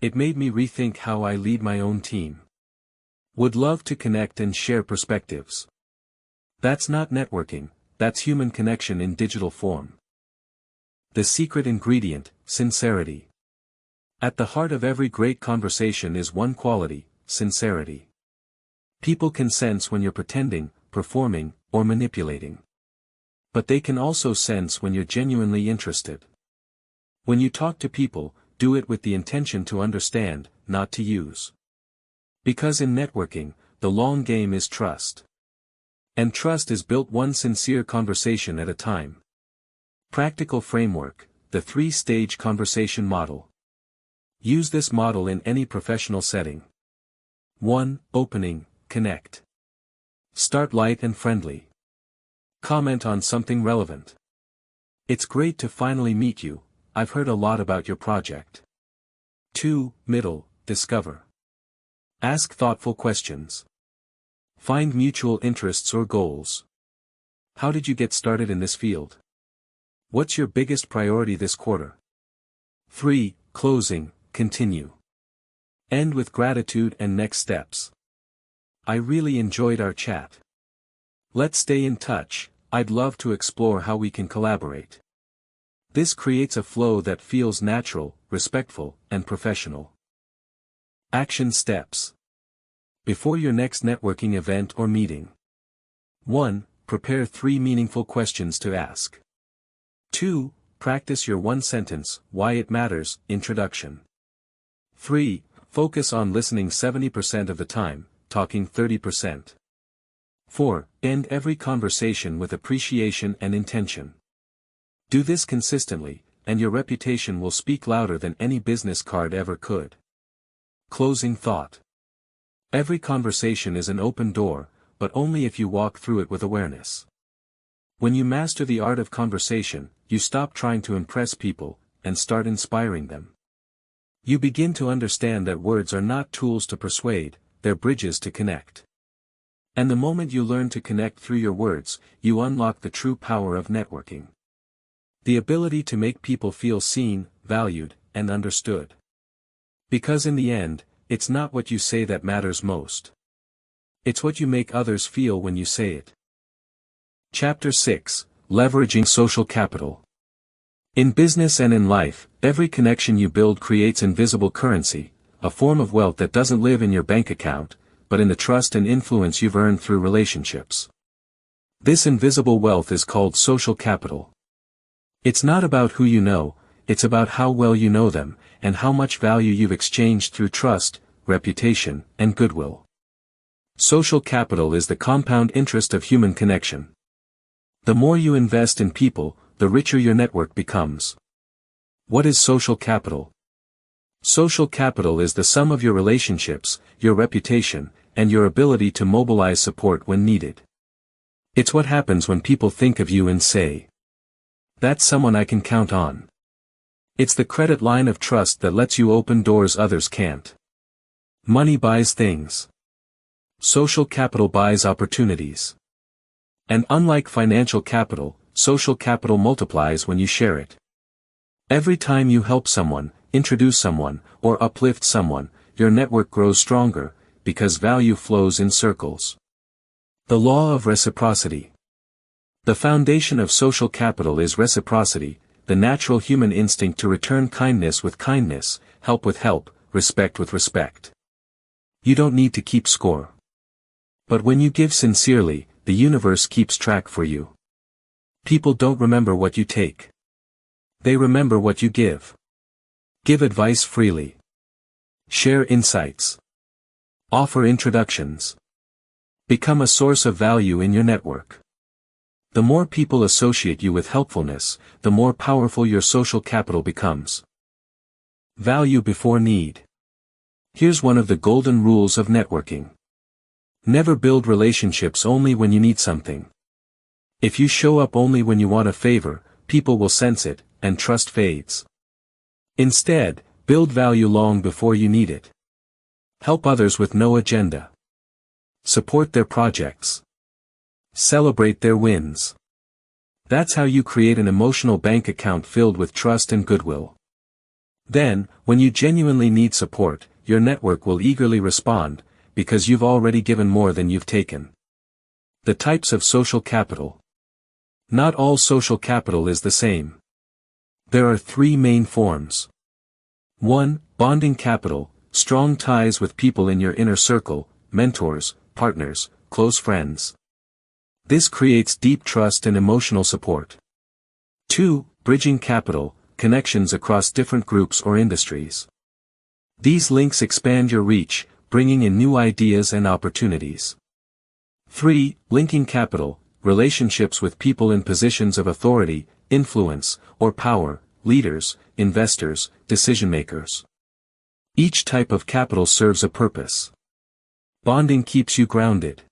It made me rethink how I lead my own team. Would love to connect and share perspectives." That's not networking, that's human connection in digital form. The secret ingredient, sincerity. At the heart of every great conversation is one quality, sincerity. People can sense when you're pretending, performing, or manipulating. But they can also sense when you're genuinely interested. When you talk to people, do it with the intention to understand, not to use. Because in networking, the long game is trust. And trust is built one sincere conversation at a time. Practical framework, the 3-stage conversation model. Use this model in any professional setting. 1. Opening, connect. Start light and friendly. Comment on something relevant. It's great to finally meet you, I've heard a lot about your project. 2. Middle, discover. Ask thoughtful questions. Find mutual interests or goals. How did you get started in this field? What's your biggest priority this quarter? 3. Closing, continue. End with gratitude and next steps. I really enjoyed our chat. Let's stay in touch, I'd love to explore how we can collaborate. This creates a flow that feels natural, respectful, and professional. Action steps. Before your next networking event or meeting. 1. Prepare 3 meaningful questions to ask. 2. Practice your one-sentence, why it matters, introduction. 3. Focus on listening 70% of the time, talking 30%. 4. End every conversation with appreciation and intention. Do this consistently, and your reputation will speak louder than any business card ever could. Closing thought. Every conversation is an open door, but only if you walk through it with awareness. When you master the art of conversation, you stop trying to impress people, and start inspiring them. You begin to understand that words are not tools to persuade, they're bridges to connect. And the moment you learn to connect through your words, you unlock the true power of networking. The ability to make people feel seen, valued, and understood. Because in the end, it's not what you say that matters most. It's what you make others feel when you say it. Chapter 6, Leveraging Social Capital. In business and in life, every connection you build creates invisible currency, a form of wealth that doesn't live in your bank account, but in the trust and influence you've earned through relationships. This invisible wealth is called social capital. It's not about who you know, it's about how well you know them, and how much value you've exchanged through trust, reputation, and goodwill. Social capital is the compound interest of human connection. The more you invest in people, the richer your network becomes. What is social capital? Social capital is the sum of your relationships, your reputation, and your ability to mobilize support when needed. It's what happens when people think of you and say, "That's someone I can count on." It's the credit line of trust that lets you open doors others can't. Money buys things. Social capital buys opportunities. And unlike financial capital, social capital multiplies when you share it. Every time you help someone, introduce someone, or uplift someone, your network grows stronger, because value flows in circles. The law of reciprocity. The foundation of social capital is reciprocity, the natural human instinct to return kindness with kindness, help with help, respect with respect. You don't need to keep score. But when you give sincerely, the universe keeps track for you. People don't remember what you take. They remember what you give. Give advice freely. Share insights. Offer introductions. Become a source of value in your network. The more people associate you with helpfulness, the more powerful your social capital becomes. Value before need. Here's one of the golden rules of networking. Never build relationships only when you need something. If you show up only when you want a favor, people will sense it, and trust fades. Instead, build value long before you need it. Help others with no agenda. Support their projects. Celebrate their wins. That's how you create an emotional bank account filled with trust and goodwill. Then, when you genuinely need support, your network will eagerly respond, because you've already given more than you've taken. The types of social capital. Not all social capital is the same. There are three main forms. 1. Bonding capital, strong ties with people in your inner circle, mentors, partners, close friends. This creates deep trust and emotional support. 2. Bridging capital, connections across different groups or industries. These links expand your reach, bringing in new ideas and opportunities. 3. Linking capital, relationships with people in positions of authority, influence, or power, leaders, investors, decision-makers. Each type of capital serves a purpose. Bonding keeps you grounded.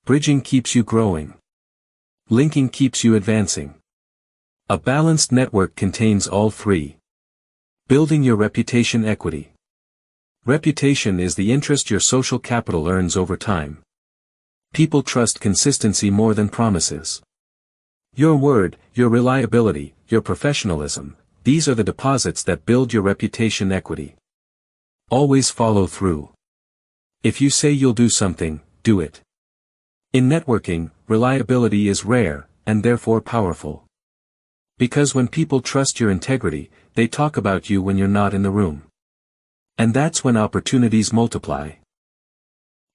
Bridging keeps you growing. Linking keeps you advancing. A balanced network contains all three. Building your reputation equity. Reputation is the interest your social capital earns over time. People trust consistency more than promises. Your word, your reliability, your professionalism, these are the deposits that build your reputation equity. Always follow through. If you say you'll do something, do it. In networking, reliability is rare, and therefore powerful. Because when people trust your integrity, they talk about you when you're not in the room. And that's when opportunities multiply.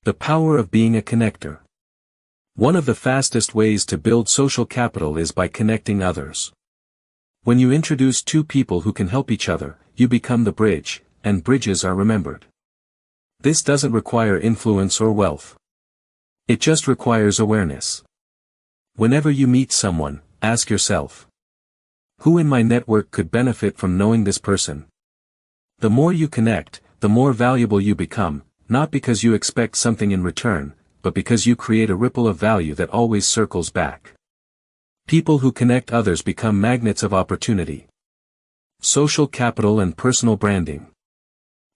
The power of being a connector. One of the fastest ways to build social capital is by connecting others. When you introduce two people who can help each other, you become the bridge, and bridges are remembered. This doesn't require influence or wealth. It just requires awareness. Whenever you meet someone, ask yourself, who in my network could benefit from knowing this person? The more you connect, the more valuable you become, not because you expect something in return, but because you create a ripple of value that always circles back. People who connect others become magnets of opportunity. Social capital and personal branding.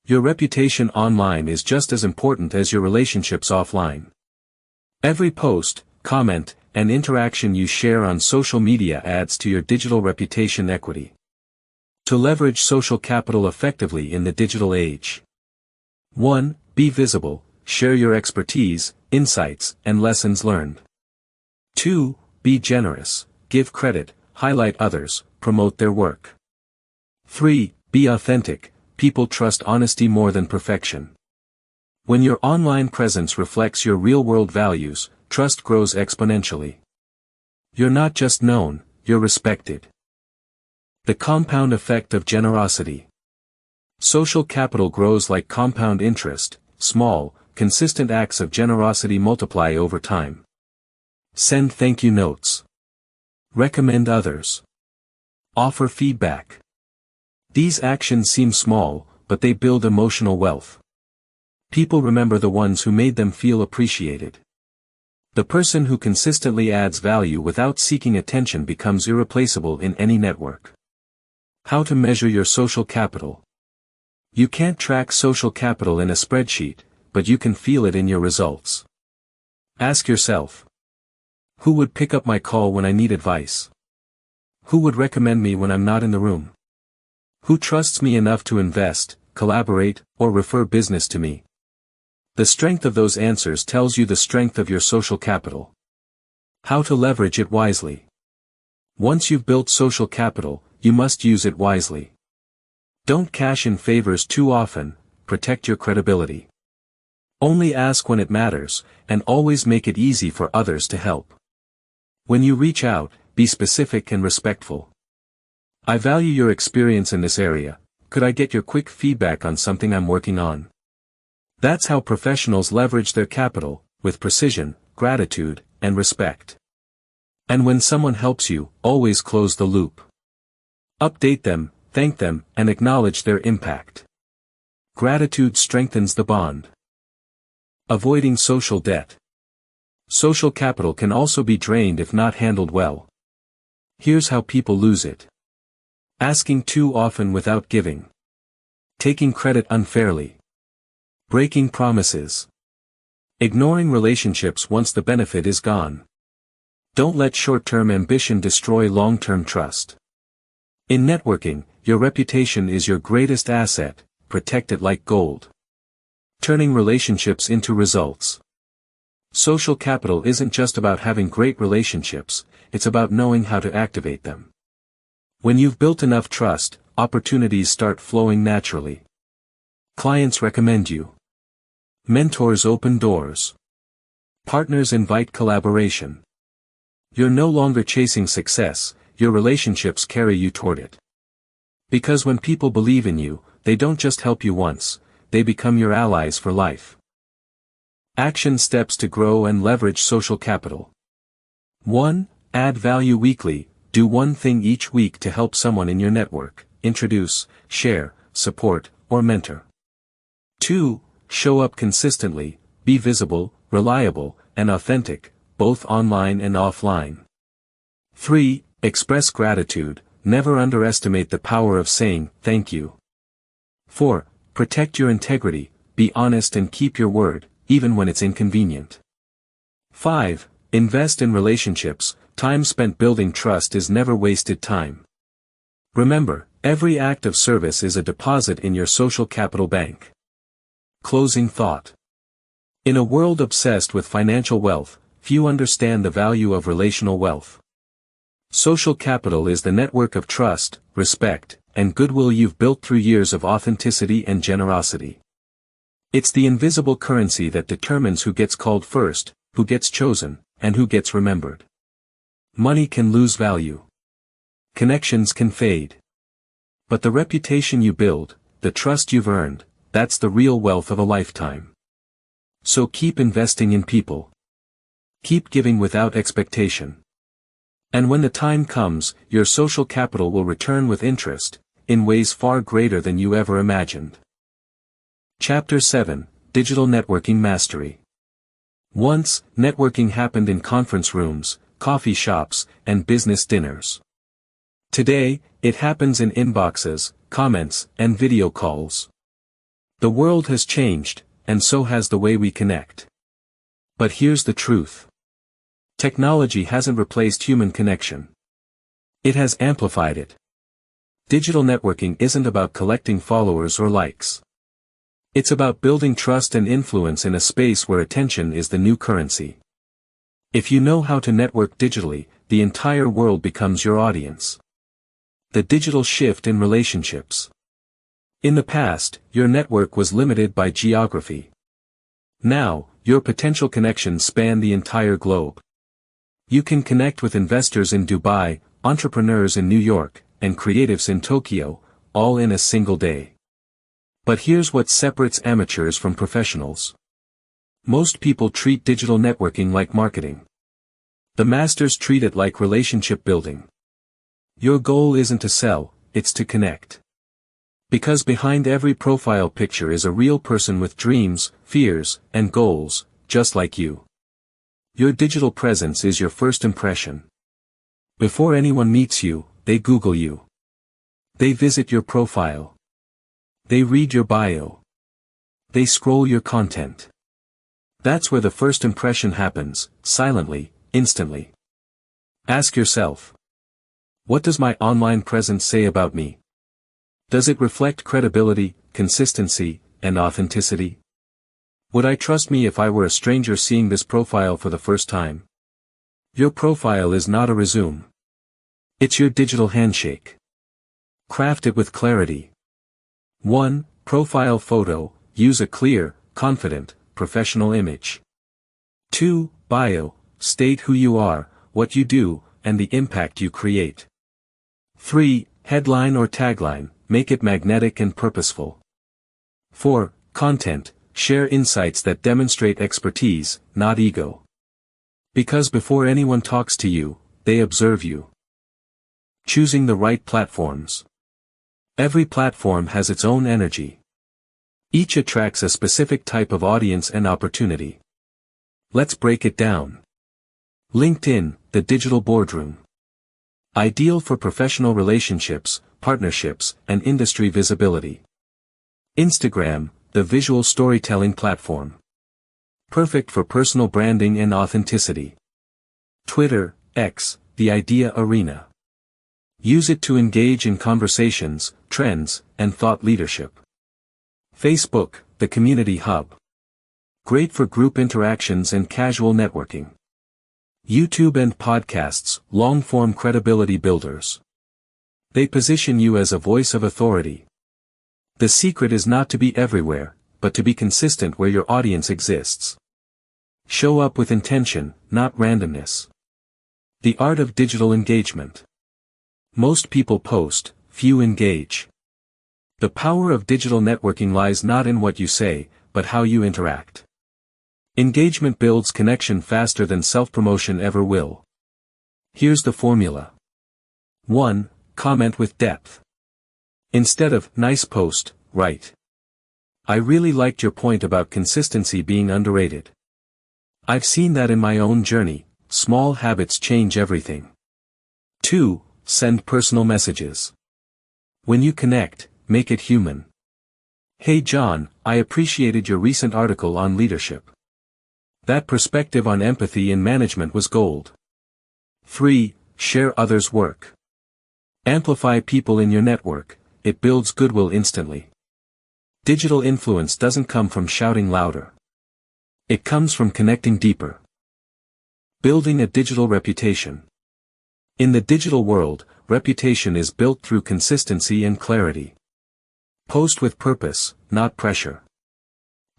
Your reputation online is just as important as your relationships offline. Every post, comment, and interaction you share on social media adds to your digital reputation equity. To leverage social capital effectively in the digital age. 1. Be visible, share your expertise, insights, and lessons learned. 2. Be generous, give credit, highlight others, promote their work. 3. Be authentic, people trust honesty more than perfection. When your online presence reflects your real-world values, trust grows exponentially. You're not just known, you're respected. The compound effect of generosity. Social capital grows like compound interest, small, consistent acts of generosity multiply over time. Send thank you notes. Recommend others. Offer feedback. These actions seem small, but they build emotional wealth. People remember the ones who made them feel appreciated. The person who consistently adds value without seeking attention becomes irreplaceable in any network. How to measure your social capital. You can't track social capital in a spreadsheet, but you can feel it in your results. Ask yourself, who would pick up my call when I need advice? Who would recommend me when I'm not in the room? Who trusts me enough to invest, collaborate, or refer business to me? The strength of those answers tells you the strength of your social capital. How to leverage it wisely. Once you've built social capital, you must use it wisely. Don't cash in favors too often, protect your credibility. Only ask when it matters, and always make it easy for others to help. When you reach out, be specific and respectful. I value your experience in this area, could I get your quick feedback on something I'm working on? That's how professionals leverage their capital, with precision, gratitude, and respect. And when someone helps you, always close the loop. Update them, thank them, and acknowledge their impact. Gratitude strengthens the bond. Avoiding social debt. Social capital can also be drained if not handled well. Here's how people lose it. Asking too often without giving. Taking credit unfairly. Breaking promises. Ignoring relationships once the benefit is gone. Don't let short-term ambition destroy long-term trust. In networking, your reputation is your greatest asset, protect it like gold. Turning relationships into results. Social capital isn't just about having great relationships, it's about knowing how to activate them. When you've built enough trust, opportunities start flowing naturally. Clients recommend you. Mentors open doors. Partners invite collaboration. You're no longer chasing success, your relationships carry you toward it. Because when people believe in you, they don't just help you once, they become your allies for life. Action steps to grow and leverage social capital. 1. Add value weekly. Do one thing each week to help someone in your network, introduce, share, support, or mentor. 2. Show up consistently, be visible, reliable, and authentic, both online and offline. 3. Express gratitude. Never underestimate the power of saying, thank you. 4. Protect your integrity, be honest and keep your word, even when it's inconvenient. 5. Invest in relationships. Time spent building trust is never wasted time. Remember, every act of service is a deposit in your social capital bank. Closing thought. In a world obsessed with financial wealth, few understand the value of relational wealth. Social capital is the network of trust, respect, and goodwill you've built through years of authenticity and generosity. It's the invisible currency that determines who gets called first, who gets chosen, and who gets remembered. Money can lose value. Connections can fade. But the reputation you build, the trust you've earned, that's the real wealth of a lifetime. So keep investing in people. Keep giving without expectation. And when the time comes, your social capital will return with interest, in ways far greater than you ever imagined. Chapter 7, Digital Networking Mastery. Once, networking happened in conference rooms, coffee shops, and business dinners. Today, it happens in inboxes, comments, and video calls. The world has changed, and so has the way we connect. But here's the truth. Technology hasn't replaced human connection. It has amplified it. Digital networking isn't about collecting followers or likes. It's about building trust and influence in a space where attention is the new currency. If you know how to network digitally, the entire world becomes your audience. The digital shift in relationships. In the past, your network was limited by geography. Now, your potential connections span the entire globe. You can connect with investors in Dubai, entrepreneurs in New York, and creatives in Tokyo, all in a single day. But here's what separates amateurs from professionals. Most people treat digital networking like marketing. The masters treat it like relationship building. Your goal isn't to sell, it's to connect. Because behind every profile picture is a real person with dreams, fears, and goals, just like you. Your digital presence is your first impression. Before anyone meets you, they Google you. They visit your profile. They read your bio. They scroll your content. That's where the first impression happens, silently, instantly. Ask yourself. What does my online presence say about me? Does it reflect credibility, consistency, and authenticity? Would I trust me if I were a stranger seeing this profile for the first time? Your profile is not a resume. It's your digital handshake. Craft it with clarity. 1. Profile photo. Use a clear, confident, professional image. 2. Bio. State who you are, what you do, and the impact you create. 3. Headline or tagline. Make it magnetic and purposeful. 4. Content. Share insights that demonstrate expertise, not ego. Because before anyone talks to you, they observe you. Choosing the right platforms. Every platform has its own energy. Each attracts a specific type of audience and opportunity. Let's break it down. LinkedIn, the digital boardroom. Ideal for professional relationships, partnerships, and industry visibility. Instagram, the visual storytelling platform. Perfect for personal branding and authenticity. Twitter, X, the idea arena. Use it to engage in conversations, trends, and thought leadership. Facebook, the community hub. Great for group interactions and casual networking. YouTube and podcasts, long-form credibility builders. They position you as a voice of authority. The secret is not to be everywhere, but to be consistent where your audience exists. Show up with intention, not randomness. The art of digital engagement. Most people post, few engage. The power of digital networking lies not in what you say, but how you interact. Engagement builds connection faster than self-promotion ever will. Here's the formula. 1. Comment with depth. Instead of, nice post, write. I really liked your point about consistency being underrated. I've seen that in my own journey, small habits change everything. 2. Send personal messages. When you connect, make it human. Hey John, I appreciated your recent article on leadership. That perspective on empathy in management was gold. 3. Share others' work. Amplify people in your network, it builds goodwill instantly. Digital influence doesn't come from shouting louder. It comes from connecting deeper. Building a digital reputation. In the digital world, reputation is built through consistency and clarity. Post with purpose, not pressure.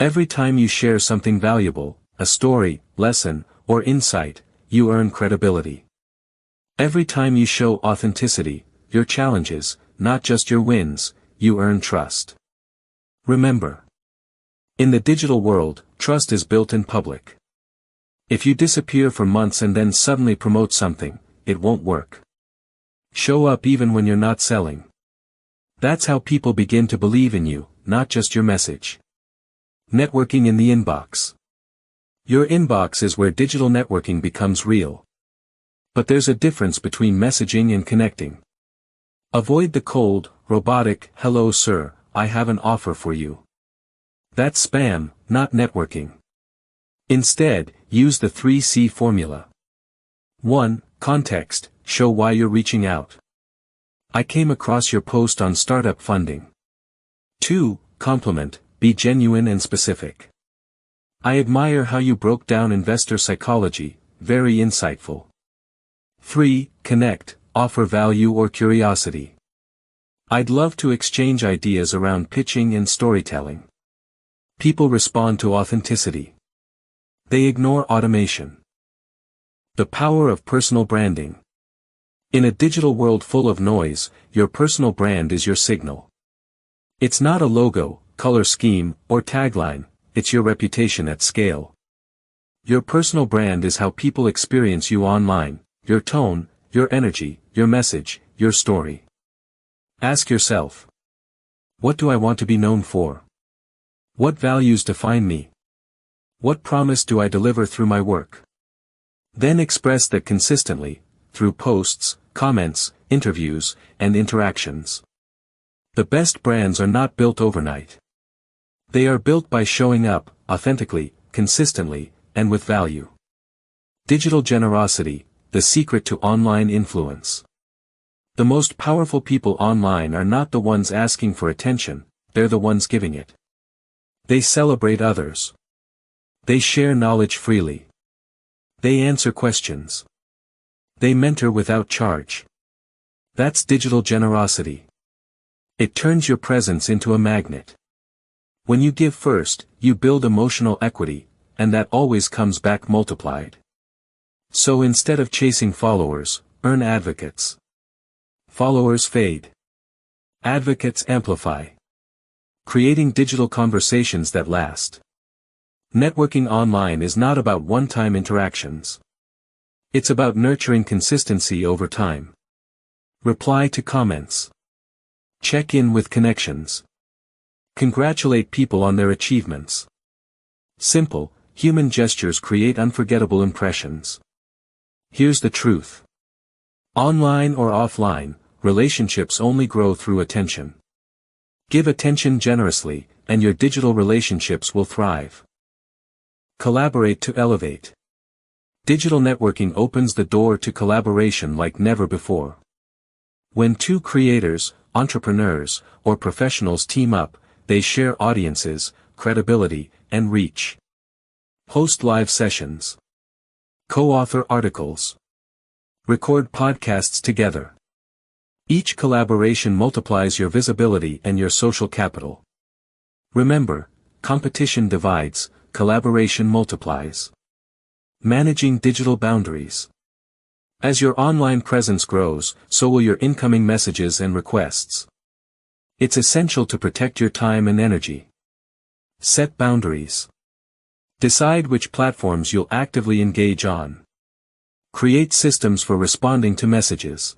Every time you share something valuable, a story, lesson, or insight, you earn credibility. Every time you show authenticity, your challenges, not just your wins, you earn trust. Remember. In the digital world, trust is built in public. If you disappear for months and then suddenly promote something, it won't work. Show up even when you're not selling. That's how people begin to believe in you, not just your message. Networking in the inbox. Your inbox is where digital networking becomes real. But there's a difference between messaging and connecting. Avoid the cold, robotic, hello sir, I have an offer for you. That's spam, not networking. Instead, use the 3C formula. 1. Context, show why you're reaching out. I came across your post on startup funding. 2. Compliment, be genuine and specific. I admire how you broke down investor psychology, very insightful. 3. Connect, offer value or curiosity. I'd love to exchange ideas around pitching and storytelling. People respond to authenticity. They ignore automation. The power of personal branding. In a digital world full of noise, your personal brand is your signal. It's not a logo, color scheme, or tagline, it's your reputation at scale. Your personal brand is how people experience you online, your tone, your energy, your message, your story. Ask yourself. What do I want to be known for? What values define me? What promise do I deliver through my work? Then express that consistently, through posts, comments, interviews, and interactions. The best brands are not built overnight. They are built by showing up, authentically, consistently, and with value. Digital generosity, the secret to online influence. The most powerful people online are not the ones asking for attention, they're the ones giving it. They celebrate others. They share knowledge freely. They answer questions. They mentor without charge. That's digital generosity. It turns your presence into a magnet. When you give first, you build emotional equity, and that always comes back multiplied. So instead of chasing followers, earn advocates. Followers fade. Advocates amplify. Creating digital conversations that last. Networking online is not about one-time interactions. It's about nurturing consistency over time. Reply to comments. Check in with connections. Congratulate people on their achievements. Simple, human gestures create unforgettable impressions. Here's the truth. Online or offline, relationships only grow through attention. Give attention generously, and your digital relationships will thrive. Collaborate to elevate. Digital networking opens the door to collaboration like never before. When two creators, entrepreneurs, or professionals team up, they share audiences, credibility, and reach. Host live sessions. Co-author articles. Record podcasts together. Each collaboration multiplies your visibility and your social capital. Remember, competition divides, collaboration multiplies. Managing digital boundaries. As your online presence grows, so will your incoming messages and requests. It's essential to protect your time and energy. Set boundaries. Decide which platforms you'll actively engage on. Create systems for responding to messages.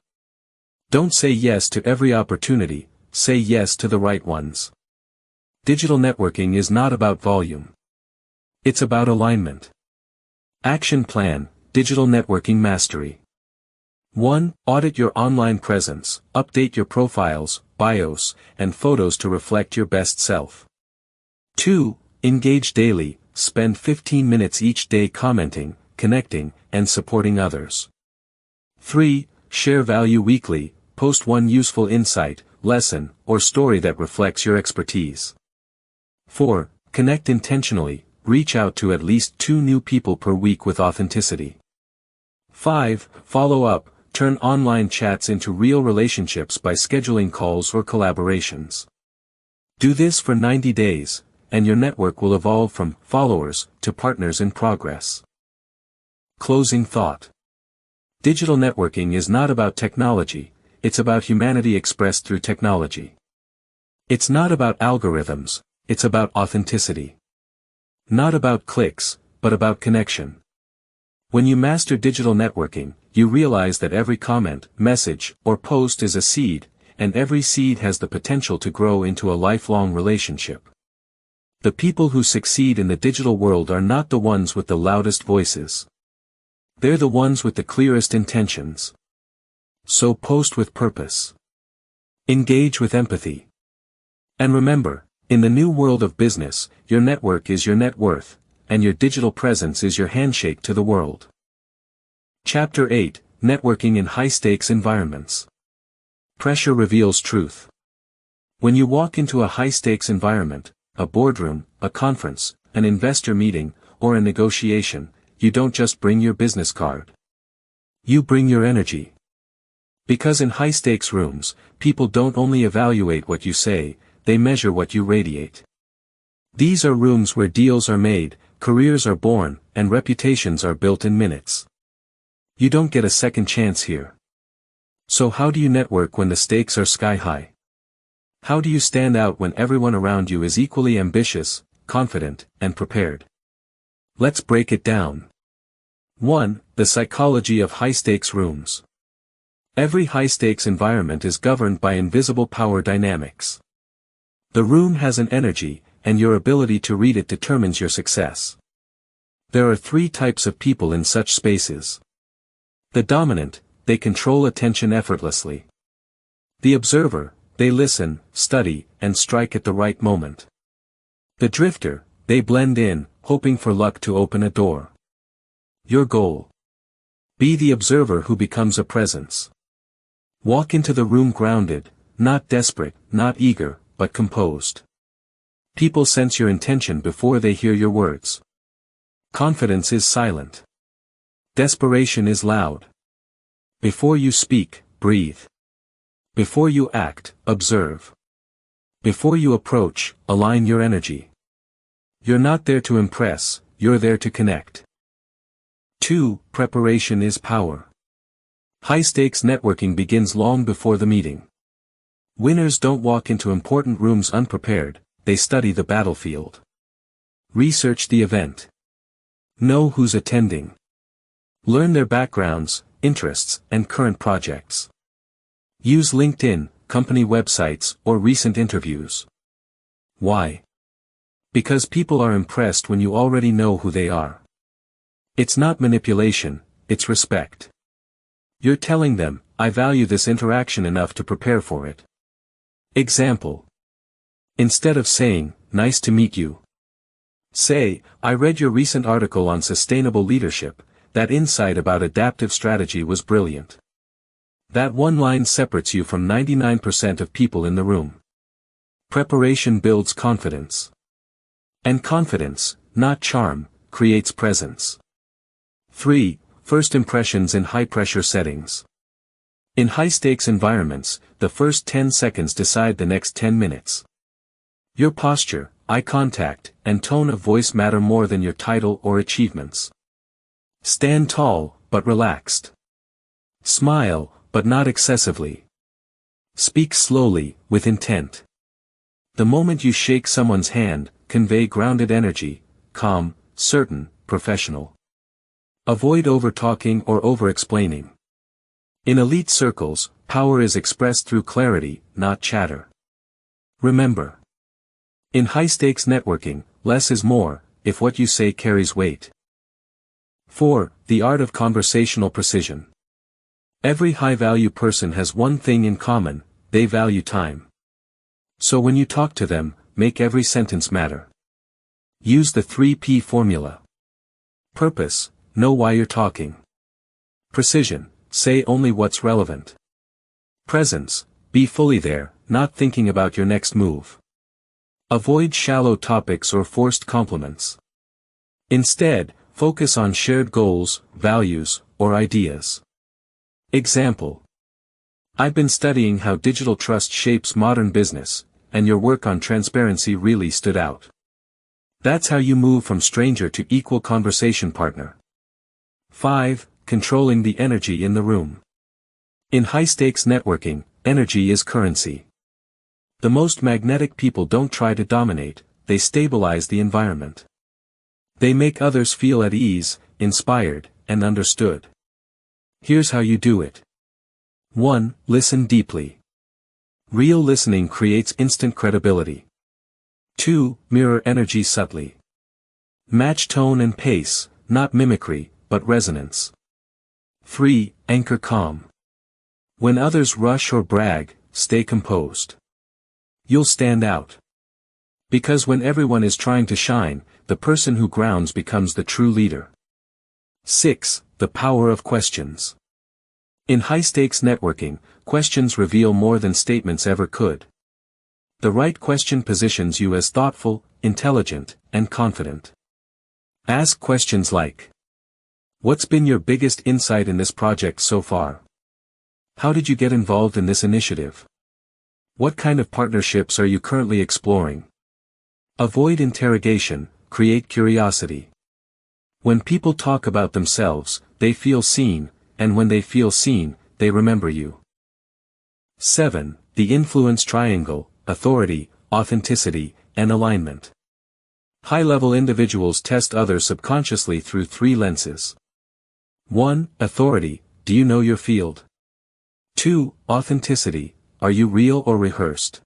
Don't say yes to every opportunity, say yes to the right ones. Digital networking is not about volume. It's about alignment. Action plan, digital networking mastery. 1. Audit your online presence, update your profiles, bios, and photos to reflect your best self. 2. Engage daily, spend 15 minutes each day commenting, connecting, and supporting others. 3. Share value weekly, post one useful insight, lesson, or story that reflects your expertise. 4. Connect intentionally, reach out to at least 2 new people per week with authenticity. 5. Follow up. Turn online chats into real relationships by scheduling calls or collaborations. Do this for 90 days, and your network will evolve from followers to partners in progress. Closing thought. Digital networking is not about technology, it's about humanity expressed through technology. It's not about algorithms, it's about authenticity. Not about clicks, but about connection. When you master digital networking, you realize that every comment, message, or post is a seed, and every seed has the potential to grow into a lifelong relationship. The people who succeed in the digital world are not the ones with the loudest voices. They're the ones with the clearest intentions. So post with purpose. Engage with empathy. And remember, in the new world of business, your network is your net worth, and your digital presence is your handshake to the world. Chapter 8, Networking in High-Stakes Environments. Pressure reveals truth. When you walk into a high-stakes environment, a boardroom, a conference, an investor meeting, or a negotiation, you don't just bring your business card. You bring your energy. Because in high-stakes rooms, people don't only evaluate what you say, they measure what you radiate. These are rooms where deals are made, careers are born, and reputations are built in minutes. You don't get a second chance here. So how do you network when the stakes are sky high? How do you stand out when everyone around you is equally ambitious, confident, and prepared? Let's break it down. 1. The psychology of high-stakes rooms. Every high-stakes environment is governed by invisible power dynamics. The room has an energy, and your ability to read it determines your success. There are 3 types of people in such spaces. The dominant, they control attention effortlessly. The observer, they listen, study, and strike at the right moment. The drifter, they blend in, hoping for luck to open a door. Your goal. Be the observer who becomes a presence. Walk into the room grounded, not desperate, not eager, but composed. People sense your intention before they hear your words. Confidence is silent. Desperation is loud. Before you speak, breathe. Before you act, observe. Before you approach, align your energy. You're not there to impress, you're there to connect. 2. Preparation is power. High-stakes networking begins long before the meeting. Winners don't walk into important rooms unprepared, they study the battlefield. Research the event. Know who's attending. Learn their backgrounds, interests, and current projects. Use LinkedIn, company websites, or recent interviews. Why? Because people are impressed when you already know who they are. It's not manipulation, it's respect. You're telling them, I value this interaction enough to prepare for it. Example. Instead of saying, nice to meet you. Say, I read your recent article on sustainable leadership, that insight about adaptive strategy was brilliant. That one line separates you from 99% of people in the room. Preparation builds confidence. And confidence, not charm, creates presence. 3. First impressions in high-pressure settings. In high-stakes environments, the first 10 seconds decide the next 10 minutes. Your posture, eye contact, and tone of voice matter more than your title or achievements. Stand tall, but relaxed. Smile, but not excessively. Speak slowly, with intent. The moment you shake someone's hand, convey grounded energy, calm, certain, professional. Avoid over-talking or over-explaining. In elite circles, power is expressed through clarity, not chatter. Remember. In high-stakes networking, less is more, if what you say carries weight. 4. The art of conversational precision. Every high-value person has one thing in common: they value time. So when you talk to them, make every sentence matter. Use the 3P formula. Purpose, know why you're talking. Precision, say only what's relevant. Presence, be fully there, not thinking about your next move. Avoid shallow topics or forced compliments. Instead, focus on shared goals, values, or ideas. Example. I've been studying how digital trust shapes modern business, and your work on transparency really stood out. That's how you move from stranger to equal conversation partner. 5. Controlling the energy in the room. In high-stakes networking, energy is currency. The most magnetic people don't try to dominate, they stabilize the environment. They make others feel at ease, inspired, and understood. Here's how you do it. 1. Listen deeply. Real listening creates instant credibility. 2. Mirror energy subtly. Match tone and pace, not mimicry, but resonance. 3. Anchor calm. When others rush or brag, stay composed. You'll stand out. Because when everyone is trying to shine, the person who grounds becomes the true leader. 6. The power of questions. In high-stakes networking, questions reveal more than statements ever could. The right question positions you as thoughtful, intelligent, and confident. Ask questions like: what's been your biggest insight in this project so far? How did you get involved in this initiative? What kind of partnerships are you currently exploring? Avoid interrogation, create curiosity. When people talk about themselves, they feel seen, and when they feel seen, they remember you. 7. The influence triangle: authority, authenticity, and alignment. High-level individuals test others subconsciously through 3 lenses. 1. Authority, do you know your field? 2. Authenticity, are you real or rehearsed?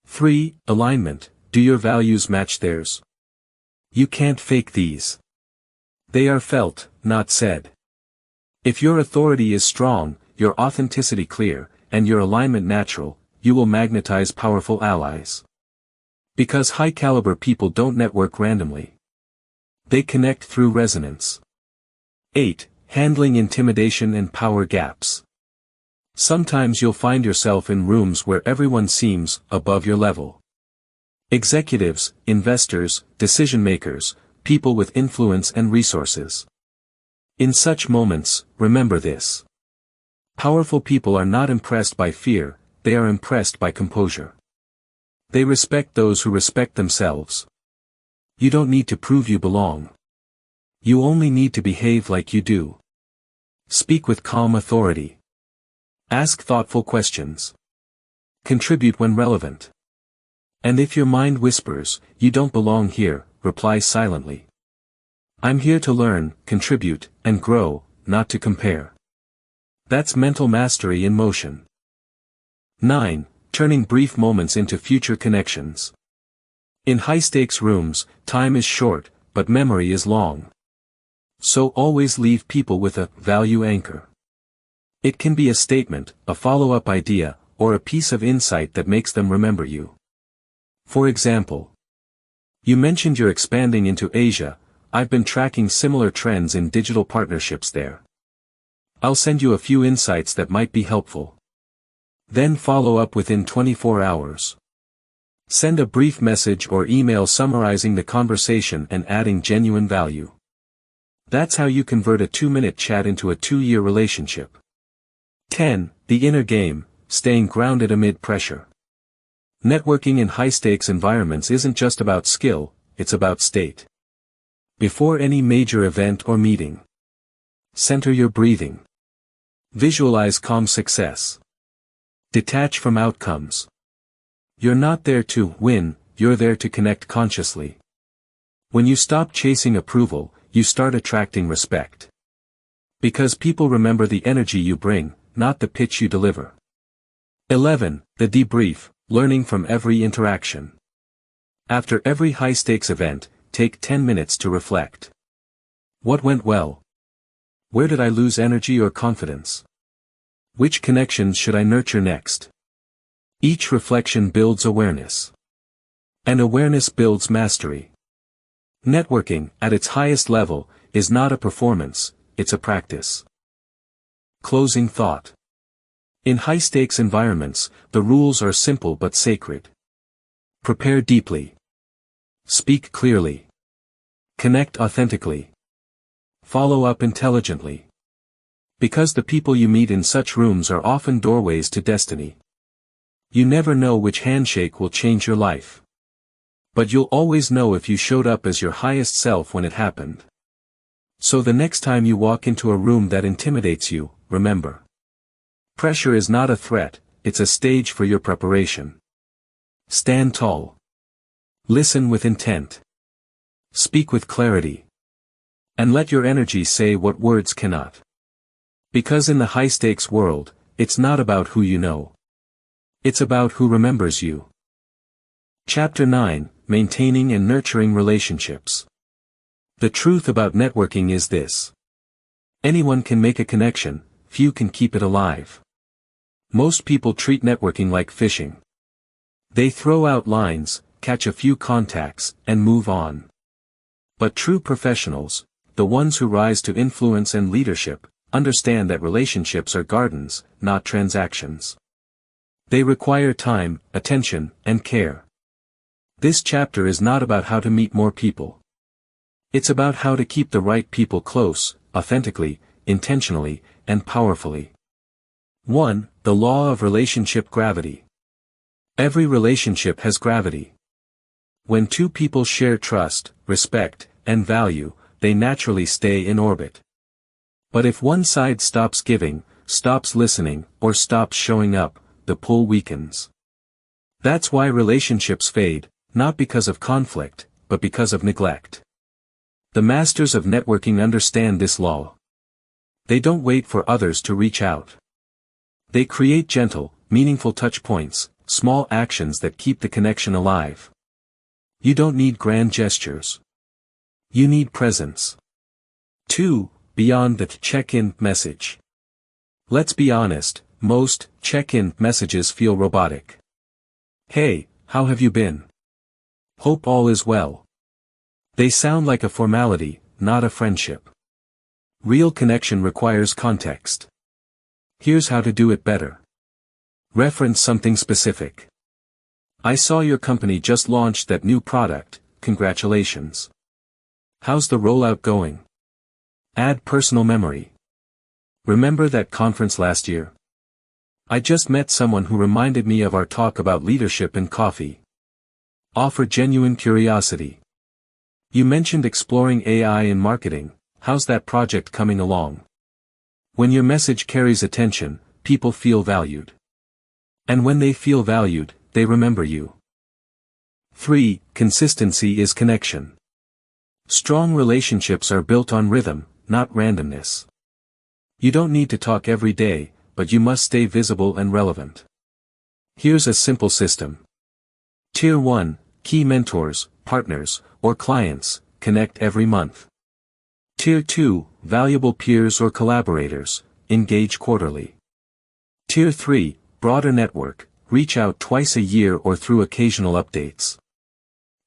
3. Alignment, do your values match theirs? You can't fake these. They are felt, not said. If your authority is strong, your authenticity clear, and your alignment natural, you will magnetize powerful allies. Because high-caliber people don't network randomly. They connect through resonance. 8. Handling intimidation and power gaps. Sometimes you'll find yourself in rooms where everyone seems above your level. Executives, investors, decision-makers, people with influence and resources. In such moments, remember this. Powerful people are not impressed by fear, they are impressed by composure. They respect those who respect themselves. You don't need to prove you belong. You only need to behave like you do. Speak with calm authority. Ask thoughtful questions. Contribute when relevant. And if your mind whispers, "You don't belong here," reply silently. I'm here to learn, contribute, and grow, not to compare. That's mental mastery in motion. 9. Turning brief moments into future connections. In high-stakes rooms, time is short, but memory is long. So always leave people with a value anchor. It can be a statement, a follow-up idea, or a piece of insight that makes them remember you. For example, you mentioned you're expanding into Asia. I've been tracking similar trends in digital partnerships there. I'll send you a few insights that might be helpful. Then follow up within 24 hours. Send a brief message or email summarizing the conversation and adding genuine value. That's how you convert a 2-minute chat into a 2-year relationship. 10. The inner game, staying grounded amid pressure. Networking in high-stakes environments isn't just about skill, it's about state. Before any major event or meeting, center your breathing. Visualize calm success. Detach from outcomes. You're not there to win, you're there to connect consciously. When you stop chasing approval, you start attracting respect. Because people remember the energy you bring, not the pitch you deliver. 11. The debrief, learning from every interaction. After every high-stakes event, take 10 minutes to reflect. What went well? Where did I lose energy or confidence? Which connections should I nurture next? Each reflection builds awareness. And awareness builds mastery. Networking, at its highest level, is not a performance, it's a practice. Closing thought. In high-stakes environments, the rules are simple but sacred. Prepare deeply. Speak clearly. Connect authentically. Follow up intelligently. Because the people you meet in such rooms are often doorways to destiny. You never know which handshake will change your life. But you'll always know if you showed up as your highest self when it happened. So the next time you walk into a room that intimidates you, remember. Pressure is not a threat, it's a stage for your preparation. Stand tall. Listen with intent. Speak with clarity. And let your energy say what words cannot. Because in the high-stakes world, it's not about who you know. It's about who remembers you. Chapter 9, Maintaining and Nurturing Relationships. The truth about networking is this. Anyone can make a connection, few can keep it alive. Most people treat networking like fishing. They throw out lines, catch a few contacts, and move on. But true professionals, the ones who rise to influence and leadership, understand that relationships are gardens, not transactions. They require time, attention, and care. This chapter is not about how to meet more people. It's about how to keep the right people close, authentically, intentionally, and powerfully. 1. The law of relationship gravity. Every relationship has gravity. When two people share trust, respect, and value, they naturally stay in orbit. But if one side stops giving, stops listening, or stops showing up, the pull weakens. That's why relationships fade, not because of conflict, but because of neglect. The masters of networking understand this law. They don't wait for others to reach out. They create gentle, meaningful touch points, small actions that keep the connection alive. You don't need grand gestures. You need presence. 2. Beyond the check-in message. Let's be honest, most check-in messages feel robotic. Hey, how have you been? Hope all is well. They sound like a formality, not a friendship. Real connection requires context. Here's how to do it better. Reference something specific. I saw your company just launched that new product, congratulations. How's the rollout going? Add personal memory. Remember that conference last year? I just met someone who reminded me of our talk about leadership and coffee. Offer genuine curiosity. You mentioned exploring AI in marketing, how's that project coming along? When your message carries attention, people feel valued. And when they feel valued, they remember you. 3. Consistency is connection. Strong relationships are built on rhythm, not randomness. You don't need to talk every day, but you must stay visible and relevant. Here's a simple system. Tier 1, key mentors, partners, or clients, connect every month. Tier 2, valuable peers or collaborators, engage quarterly. Tier 3, broader network, reach out twice a year or through occasional updates.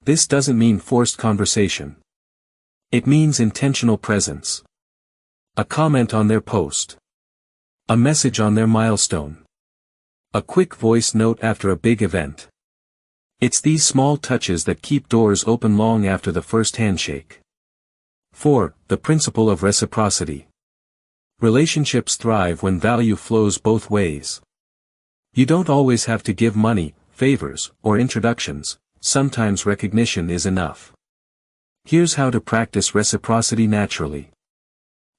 This doesn't mean forced conversation. It means intentional presence. A comment on their post. A message on their milestone. A quick voice note after a big event. It's these small touches that keep doors open long after the first handshake. 4. The principle of reciprocity. Relationships thrive when value flows both ways. You don't always have to give money, favors, or introductions, sometimes recognition is enough. Here's how to practice reciprocity naturally.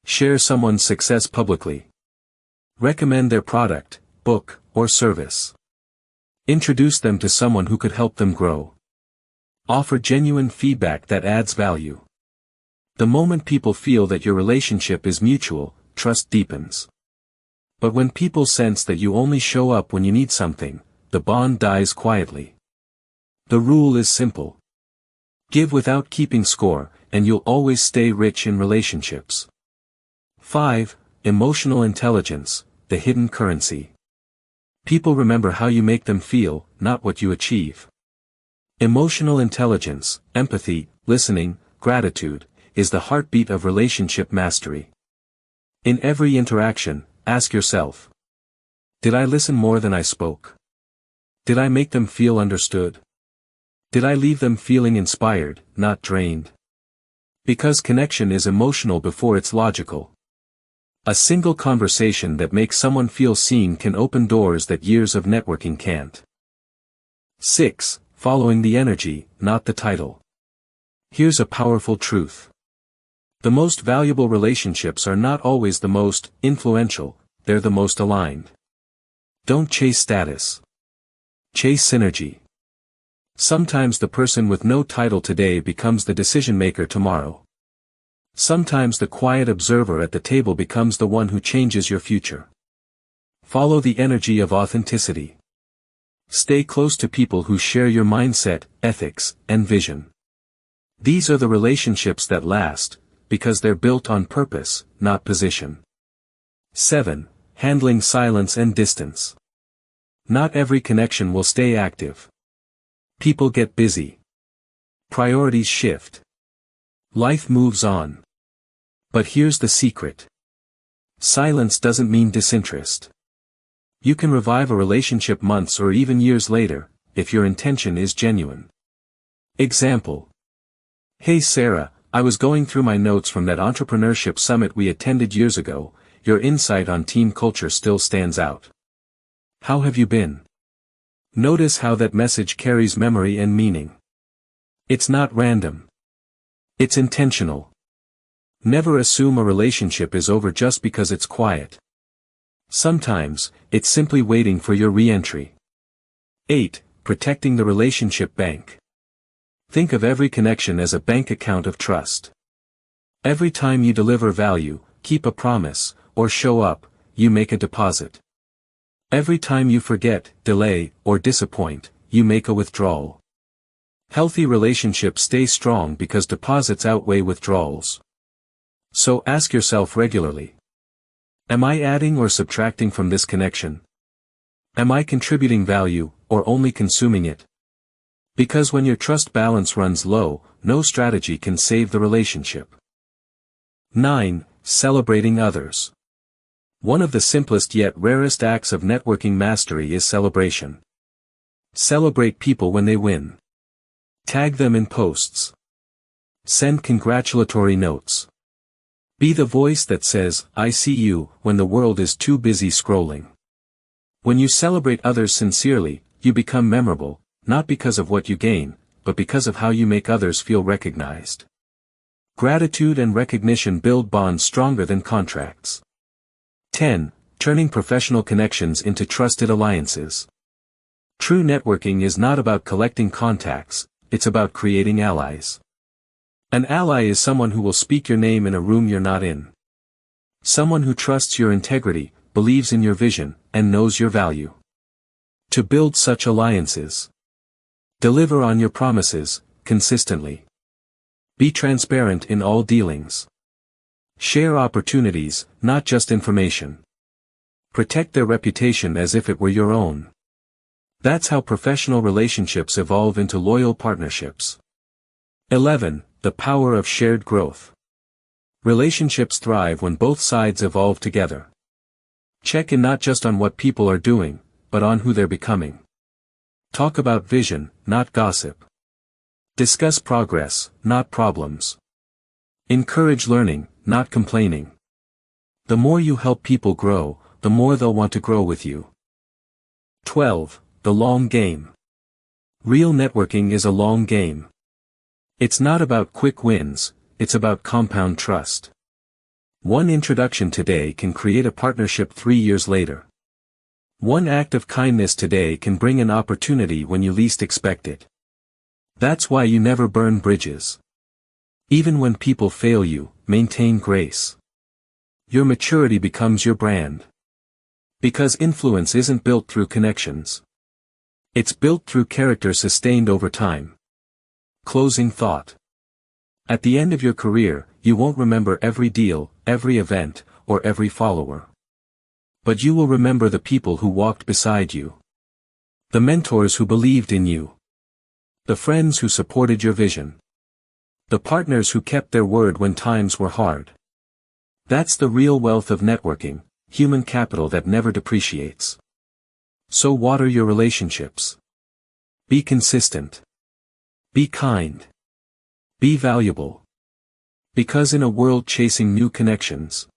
Share someone's success publicly. Recommend their product, book, or service. Introduce them to someone who could help them grow. Offer genuine feedback that adds value. The moment people feel that your relationship is mutual, trust deepens. But when people sense that you only show up when you need something, the bond dies quietly. The rule is simple. Give without keeping score, and you'll always stay rich in relationships. 5. Emotional intelligence, the hidden currency. People remember how you make them feel, not what you achieve. Emotional intelligence, empathy, listening, gratitude, is the heartbeat of relationship mastery. In every interaction, ask yourself, did I listen more than I spoke? Did I make them feel understood? Did I leave them feeling inspired, not drained? Because connection is emotional before it's logical. A single conversation that makes someone feel seen can open doors that years of networking can't. 6. Following the energy, not the title. Here's a powerful truth. The most valuable relationships are not always the most influential, they're the most aligned. Don't chase status. Chase synergy. Sometimes the person with no title today becomes the decision maker tomorrow. Sometimes the quiet observer at the table becomes the one who changes your future. Follow the energy of authenticity. Stay close to people who share your mindset, ethics, and vision. These are the relationships that last, because they're built on purpose, not position. 7. Handling silence and distance. Not every connection will stay active. People get busy. Priorities shift. Life moves on. But here's the secret. Silence doesn't mean disinterest. You can revive a relationship months or even years later, if your intention is genuine. Example. Hey Sarah, I was going through my notes from that entrepreneurship summit we attended years ago. Your insight on team culture still stands out. How have you been? Notice how that message carries memory and meaning. It's not random. It's intentional. Never assume a relationship is over just because it's quiet. Sometimes, it's simply waiting for your re-entry. 8. Protecting the relationship bank. Think of every connection as a bank account of trust. Every time you deliver value, keep a promise, or show up, you make a deposit. Every time you forget, delay, or disappoint, you make a withdrawal. Healthy relationships stay strong because deposits outweigh withdrawals. So ask yourself regularly. Am I adding or subtracting from this connection? Am I contributing value, or only consuming it? Because when your trust balance runs low, no strategy can save the relationship. 9. Celebrating others. One of the simplest yet rarest acts of networking mastery is celebration. Celebrate people when they win. Tag them in posts. Send congratulatory notes. Be the voice that says, I see you, when the world is too busy scrolling. When you celebrate others sincerely, you become memorable, not because of what you gain, but because of how you make others feel recognized. Gratitude and recognition build bonds stronger than contracts. 10. Turning professional connections into trusted alliances. True networking is not about collecting contacts, it's about creating allies. An ally is someone who will speak your name in a room you're not in. Someone who trusts your integrity, believes in your vision, and knows your value. To build such alliances. Deliver on your promises, consistently. Be transparent in all dealings. Share opportunities, not just information. Protect their reputation as if it were your own. That's how professional relationships evolve into loyal partnerships. 11. The power of shared growth. Relationships thrive when both sides evolve together. Check in not just on what people are doing, but on who they're becoming. Talk about vision, not gossip. Discuss progress, not problems. Encourage learning, not complaining. The more you help people grow, the more they'll want to grow with you. 12. The long game. Real networking is a long game. It's not about quick wins, it's about compound trust. One introduction today can create a partnership 3 years later. One act of kindness today can bring an opportunity when you least expect it. That's why you never burn bridges. Even when people fail you, maintain grace. Your maturity becomes your brand. Because influence isn't built through connections. It's built through character sustained over time. Closing thought. At the end of your career, you won't remember every deal, every event, or every follower. But you will remember the people who walked beside you. The mentors who believed in you. The friends who supported your vision. The partners who kept their word when times were hard. That's the real wealth of networking, human capital that never depreciates. So water your relationships. Be consistent. Be kind. Be valuable. Because in a world chasing new connections,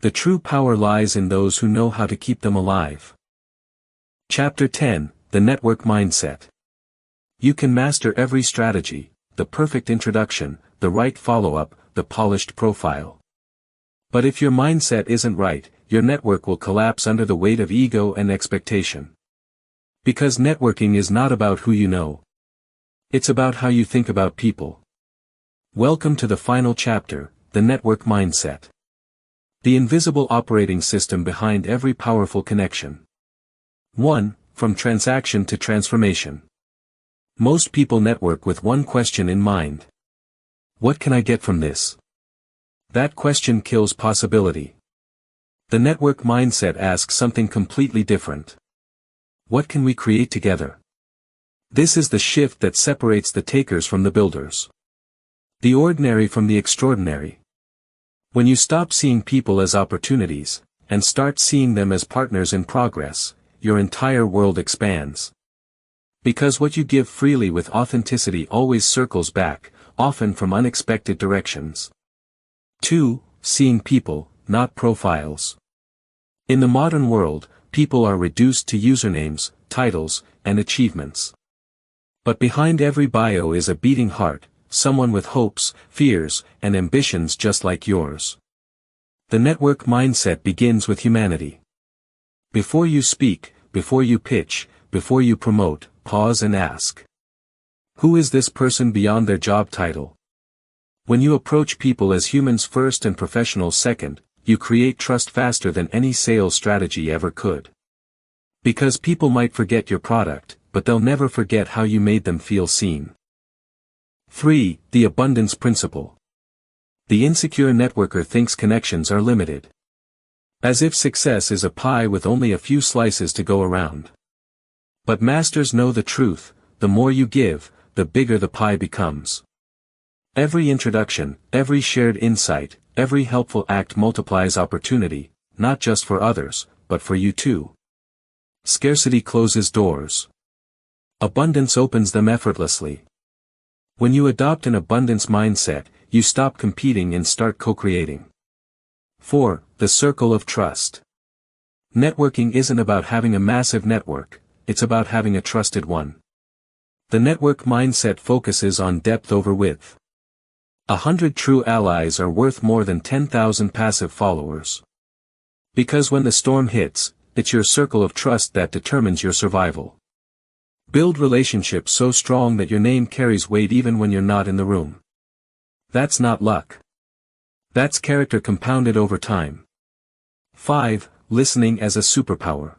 the true power lies in those who know how to keep them alive. Chapter 10, The Network Mindset. You can master every strategy, the perfect introduction, the right follow-up, the polished profile. But if your mindset isn't right, your network will collapse under the weight of ego and expectation. Because networking is not about who you know. It's about how you think about people. Welcome to the final chapter, the network mindset. The invisible operating system behind every powerful connection. 1. From transaction to transformation. Most people network with one question in mind. What can I get from this? That question kills possibility. The network mindset asks something completely different. What can we create together? This is the shift that separates the takers from the builders. The ordinary from the extraordinary. When you stop seeing people as opportunities, and start seeing them as partners in progress, your entire world expands. Because what you give freely with authenticity always circles back, often from unexpected directions. 2. Seeing people, not profiles. In the modern world, people are reduced to usernames, titles, and achievements. But behind every bio is a beating heart, someone with hopes, fears, and ambitions just like yours. The network mindset begins with humanity. Before you speak, before you pitch, before you promote, pause and ask. Who is this person beyond their job title? When you approach people as humans first and professionals second, you create trust faster than any sales strategy ever could. Because people might forget your product, but they'll never forget how you made them feel seen. 3. The abundance principle. The insecure networker thinks connections are limited. As if success is a pie with only a few slices to go around. But masters know the truth, the more you give, the bigger the pie becomes. Every introduction, every shared insight, every helpful act multiplies opportunity, not just for others, but for you too. Scarcity closes doors. Abundance opens them effortlessly. When you adopt an abundance mindset, you stop competing and start co-creating. 4. The circle of trust. Networking isn't about having a massive network, it's about having a trusted one. The network mindset focuses on depth over width. 100 true allies are worth more than 10,000 passive followers. Because when the storm hits, it's your circle of trust that determines your survival. Build relationships so strong that your name carries weight even when you're not in the room. That's not luck. That's character compounded over time. 5. Listening as a superpower.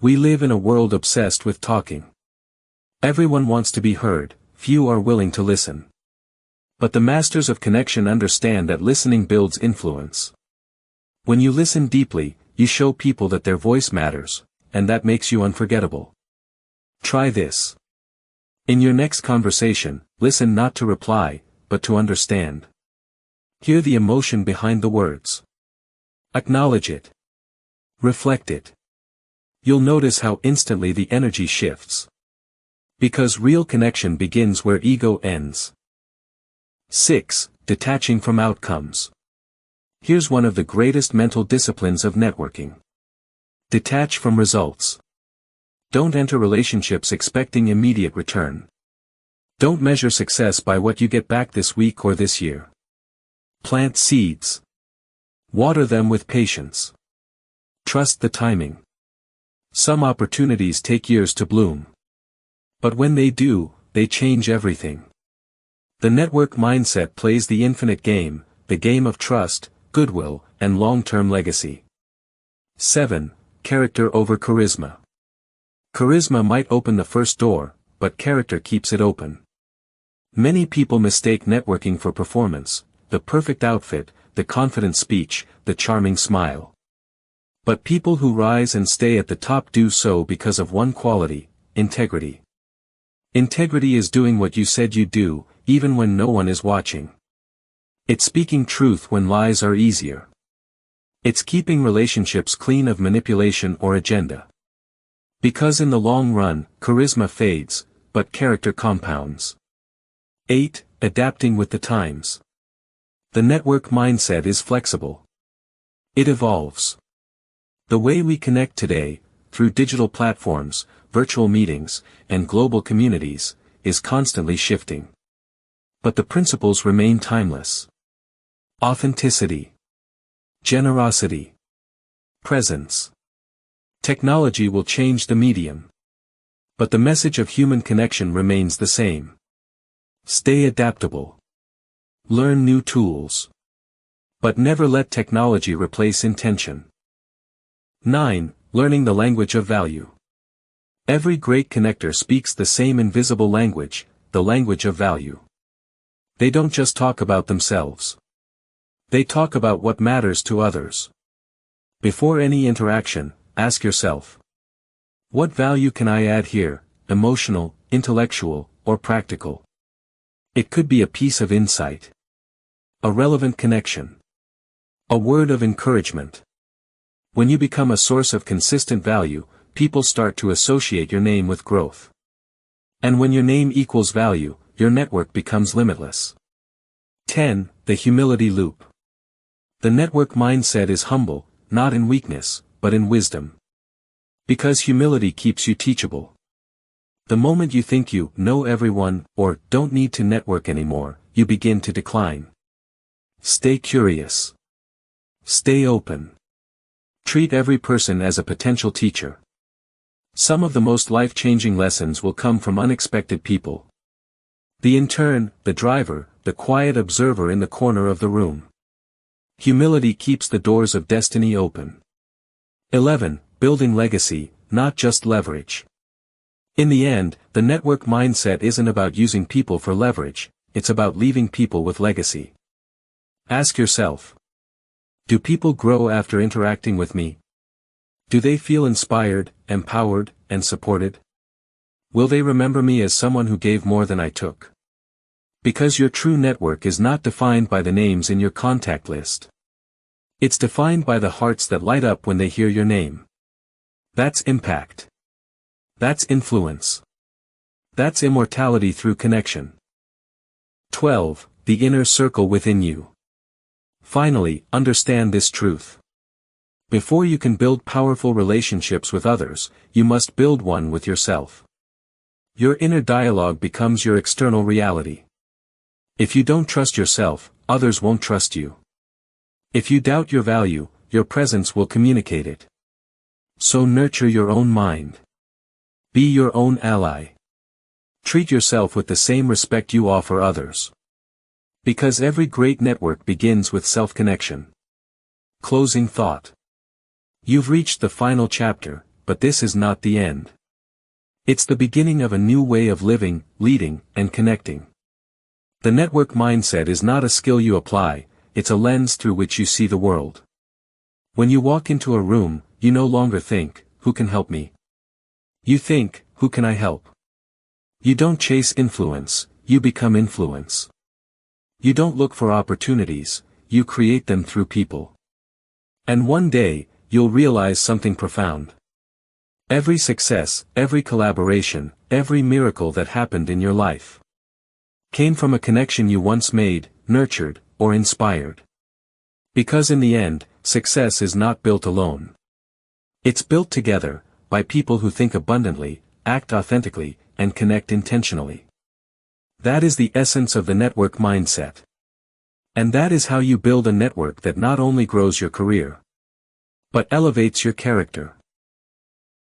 We live in a world obsessed with talking. Everyone wants to be heard, few are willing to listen. But the masters of connection understand that listening builds influence. When you listen deeply, you show people that their voice matters, and that makes you unforgettable. Try this. In your next conversation, listen not to reply, but to understand. Hear the emotion behind the words. Acknowledge it. Reflect it. You'll notice how instantly the energy shifts. Because real connection begins where ego ends. 6. Detaching from outcomes. Here's one of the greatest mental disciplines of networking. Detach from results. Don't enter relationships expecting immediate return. Don't measure success by what you get back this week or this year. Plant seeds. Water them with patience. Trust the timing. Some opportunities take years to bloom. But when they do, they change everything. The network mindset plays the infinite game, the game of trust, goodwill, and long-term legacy. 7. Character over charisma. Charisma might open the first door, but character keeps it open. Many people mistake networking for performance, the perfect outfit, the confident speech, the charming smile. But people who rise and stay at the top do so because of one quality: integrity. Integrity is doing what you said you'd do, even when no one is watching. It's speaking truth when lies are easier. It's keeping relationships clean of manipulation or agenda. Because in the long run, charisma fades, but character compounds. 8. Adapting with the times. The network mindset is flexible. It evolves. The way we connect today, through digital platforms, virtual meetings, and global communities, is constantly shifting. But the principles remain timeless. Authenticity. Generosity. Presence. Technology will change the medium. But the message of human connection remains the same. Stay adaptable. Learn new tools. But never let technology replace intention. 9. Learning the language of value. Every great connector speaks the same invisible language, the language of value. They don't just talk about themselves. They talk about what matters to others. Before any interaction, ask yourself, what value can I add here, emotional, intellectual, or practical? It could be a piece of insight, a relevant connection, a word of encouragement. When you become a source of consistent value, people start to associate your name with growth. And when your name equals value, your network becomes limitless. 10. The humility loop. The network mindset is humble, not in weakness, but in wisdom. Because humility keeps you teachable. The moment you think you know everyone, or don't need to network anymore, you begin to decline. Stay curious. Stay open. Treat every person as a potential teacher. Some of the most life-changing lessons will come from unexpected people. The intern, the driver, the quiet observer in the corner of the room. Humility keeps the doors of destiny open. 11. Building legacy, not just leverage. In the end, the network mindset isn't about using people for leverage, it's about leaving people with legacy. Ask yourself, do people grow after interacting with me? Do they feel inspired, empowered, and supported? Will they remember me as someone who gave more than I took? Because your true network is not defined by the names in your contact list. It's defined by the hearts that light up when they hear your name. That's impact. That's influence. That's immortality through connection. 12. The inner circle within you. Finally, understand this truth. Before you can build powerful relationships with others, you must build one with yourself. Your inner dialogue becomes your external reality. If you don't trust yourself, others won't trust you. If you doubt your value, your presence will communicate it. So nurture your own mind. Be your own ally. Treat yourself with the same respect you offer others. Because every great network begins with self-connection. Closing thought. You've reached the final chapter, but this is not the end. It's the beginning of a new way of living, leading, and connecting. The network mindset is not a skill you apply, it's a lens through which you see the world. When you walk into a room, you no longer think, who can help me? You think, who can I help? You don't chase influence, you become influence. You don't look for opportunities, you create them through people. And one day, you'll realize something profound. Every success, every collaboration, every miracle that happened in your life came from a connection you once made, nurtured, or inspired. Because in the end, success is not built alone. It's built together, by people who think abundantly, act authentically, and connect intentionally. That is the essence of the network mindset. And that is how you build a network that not only grows your career, but elevates your character.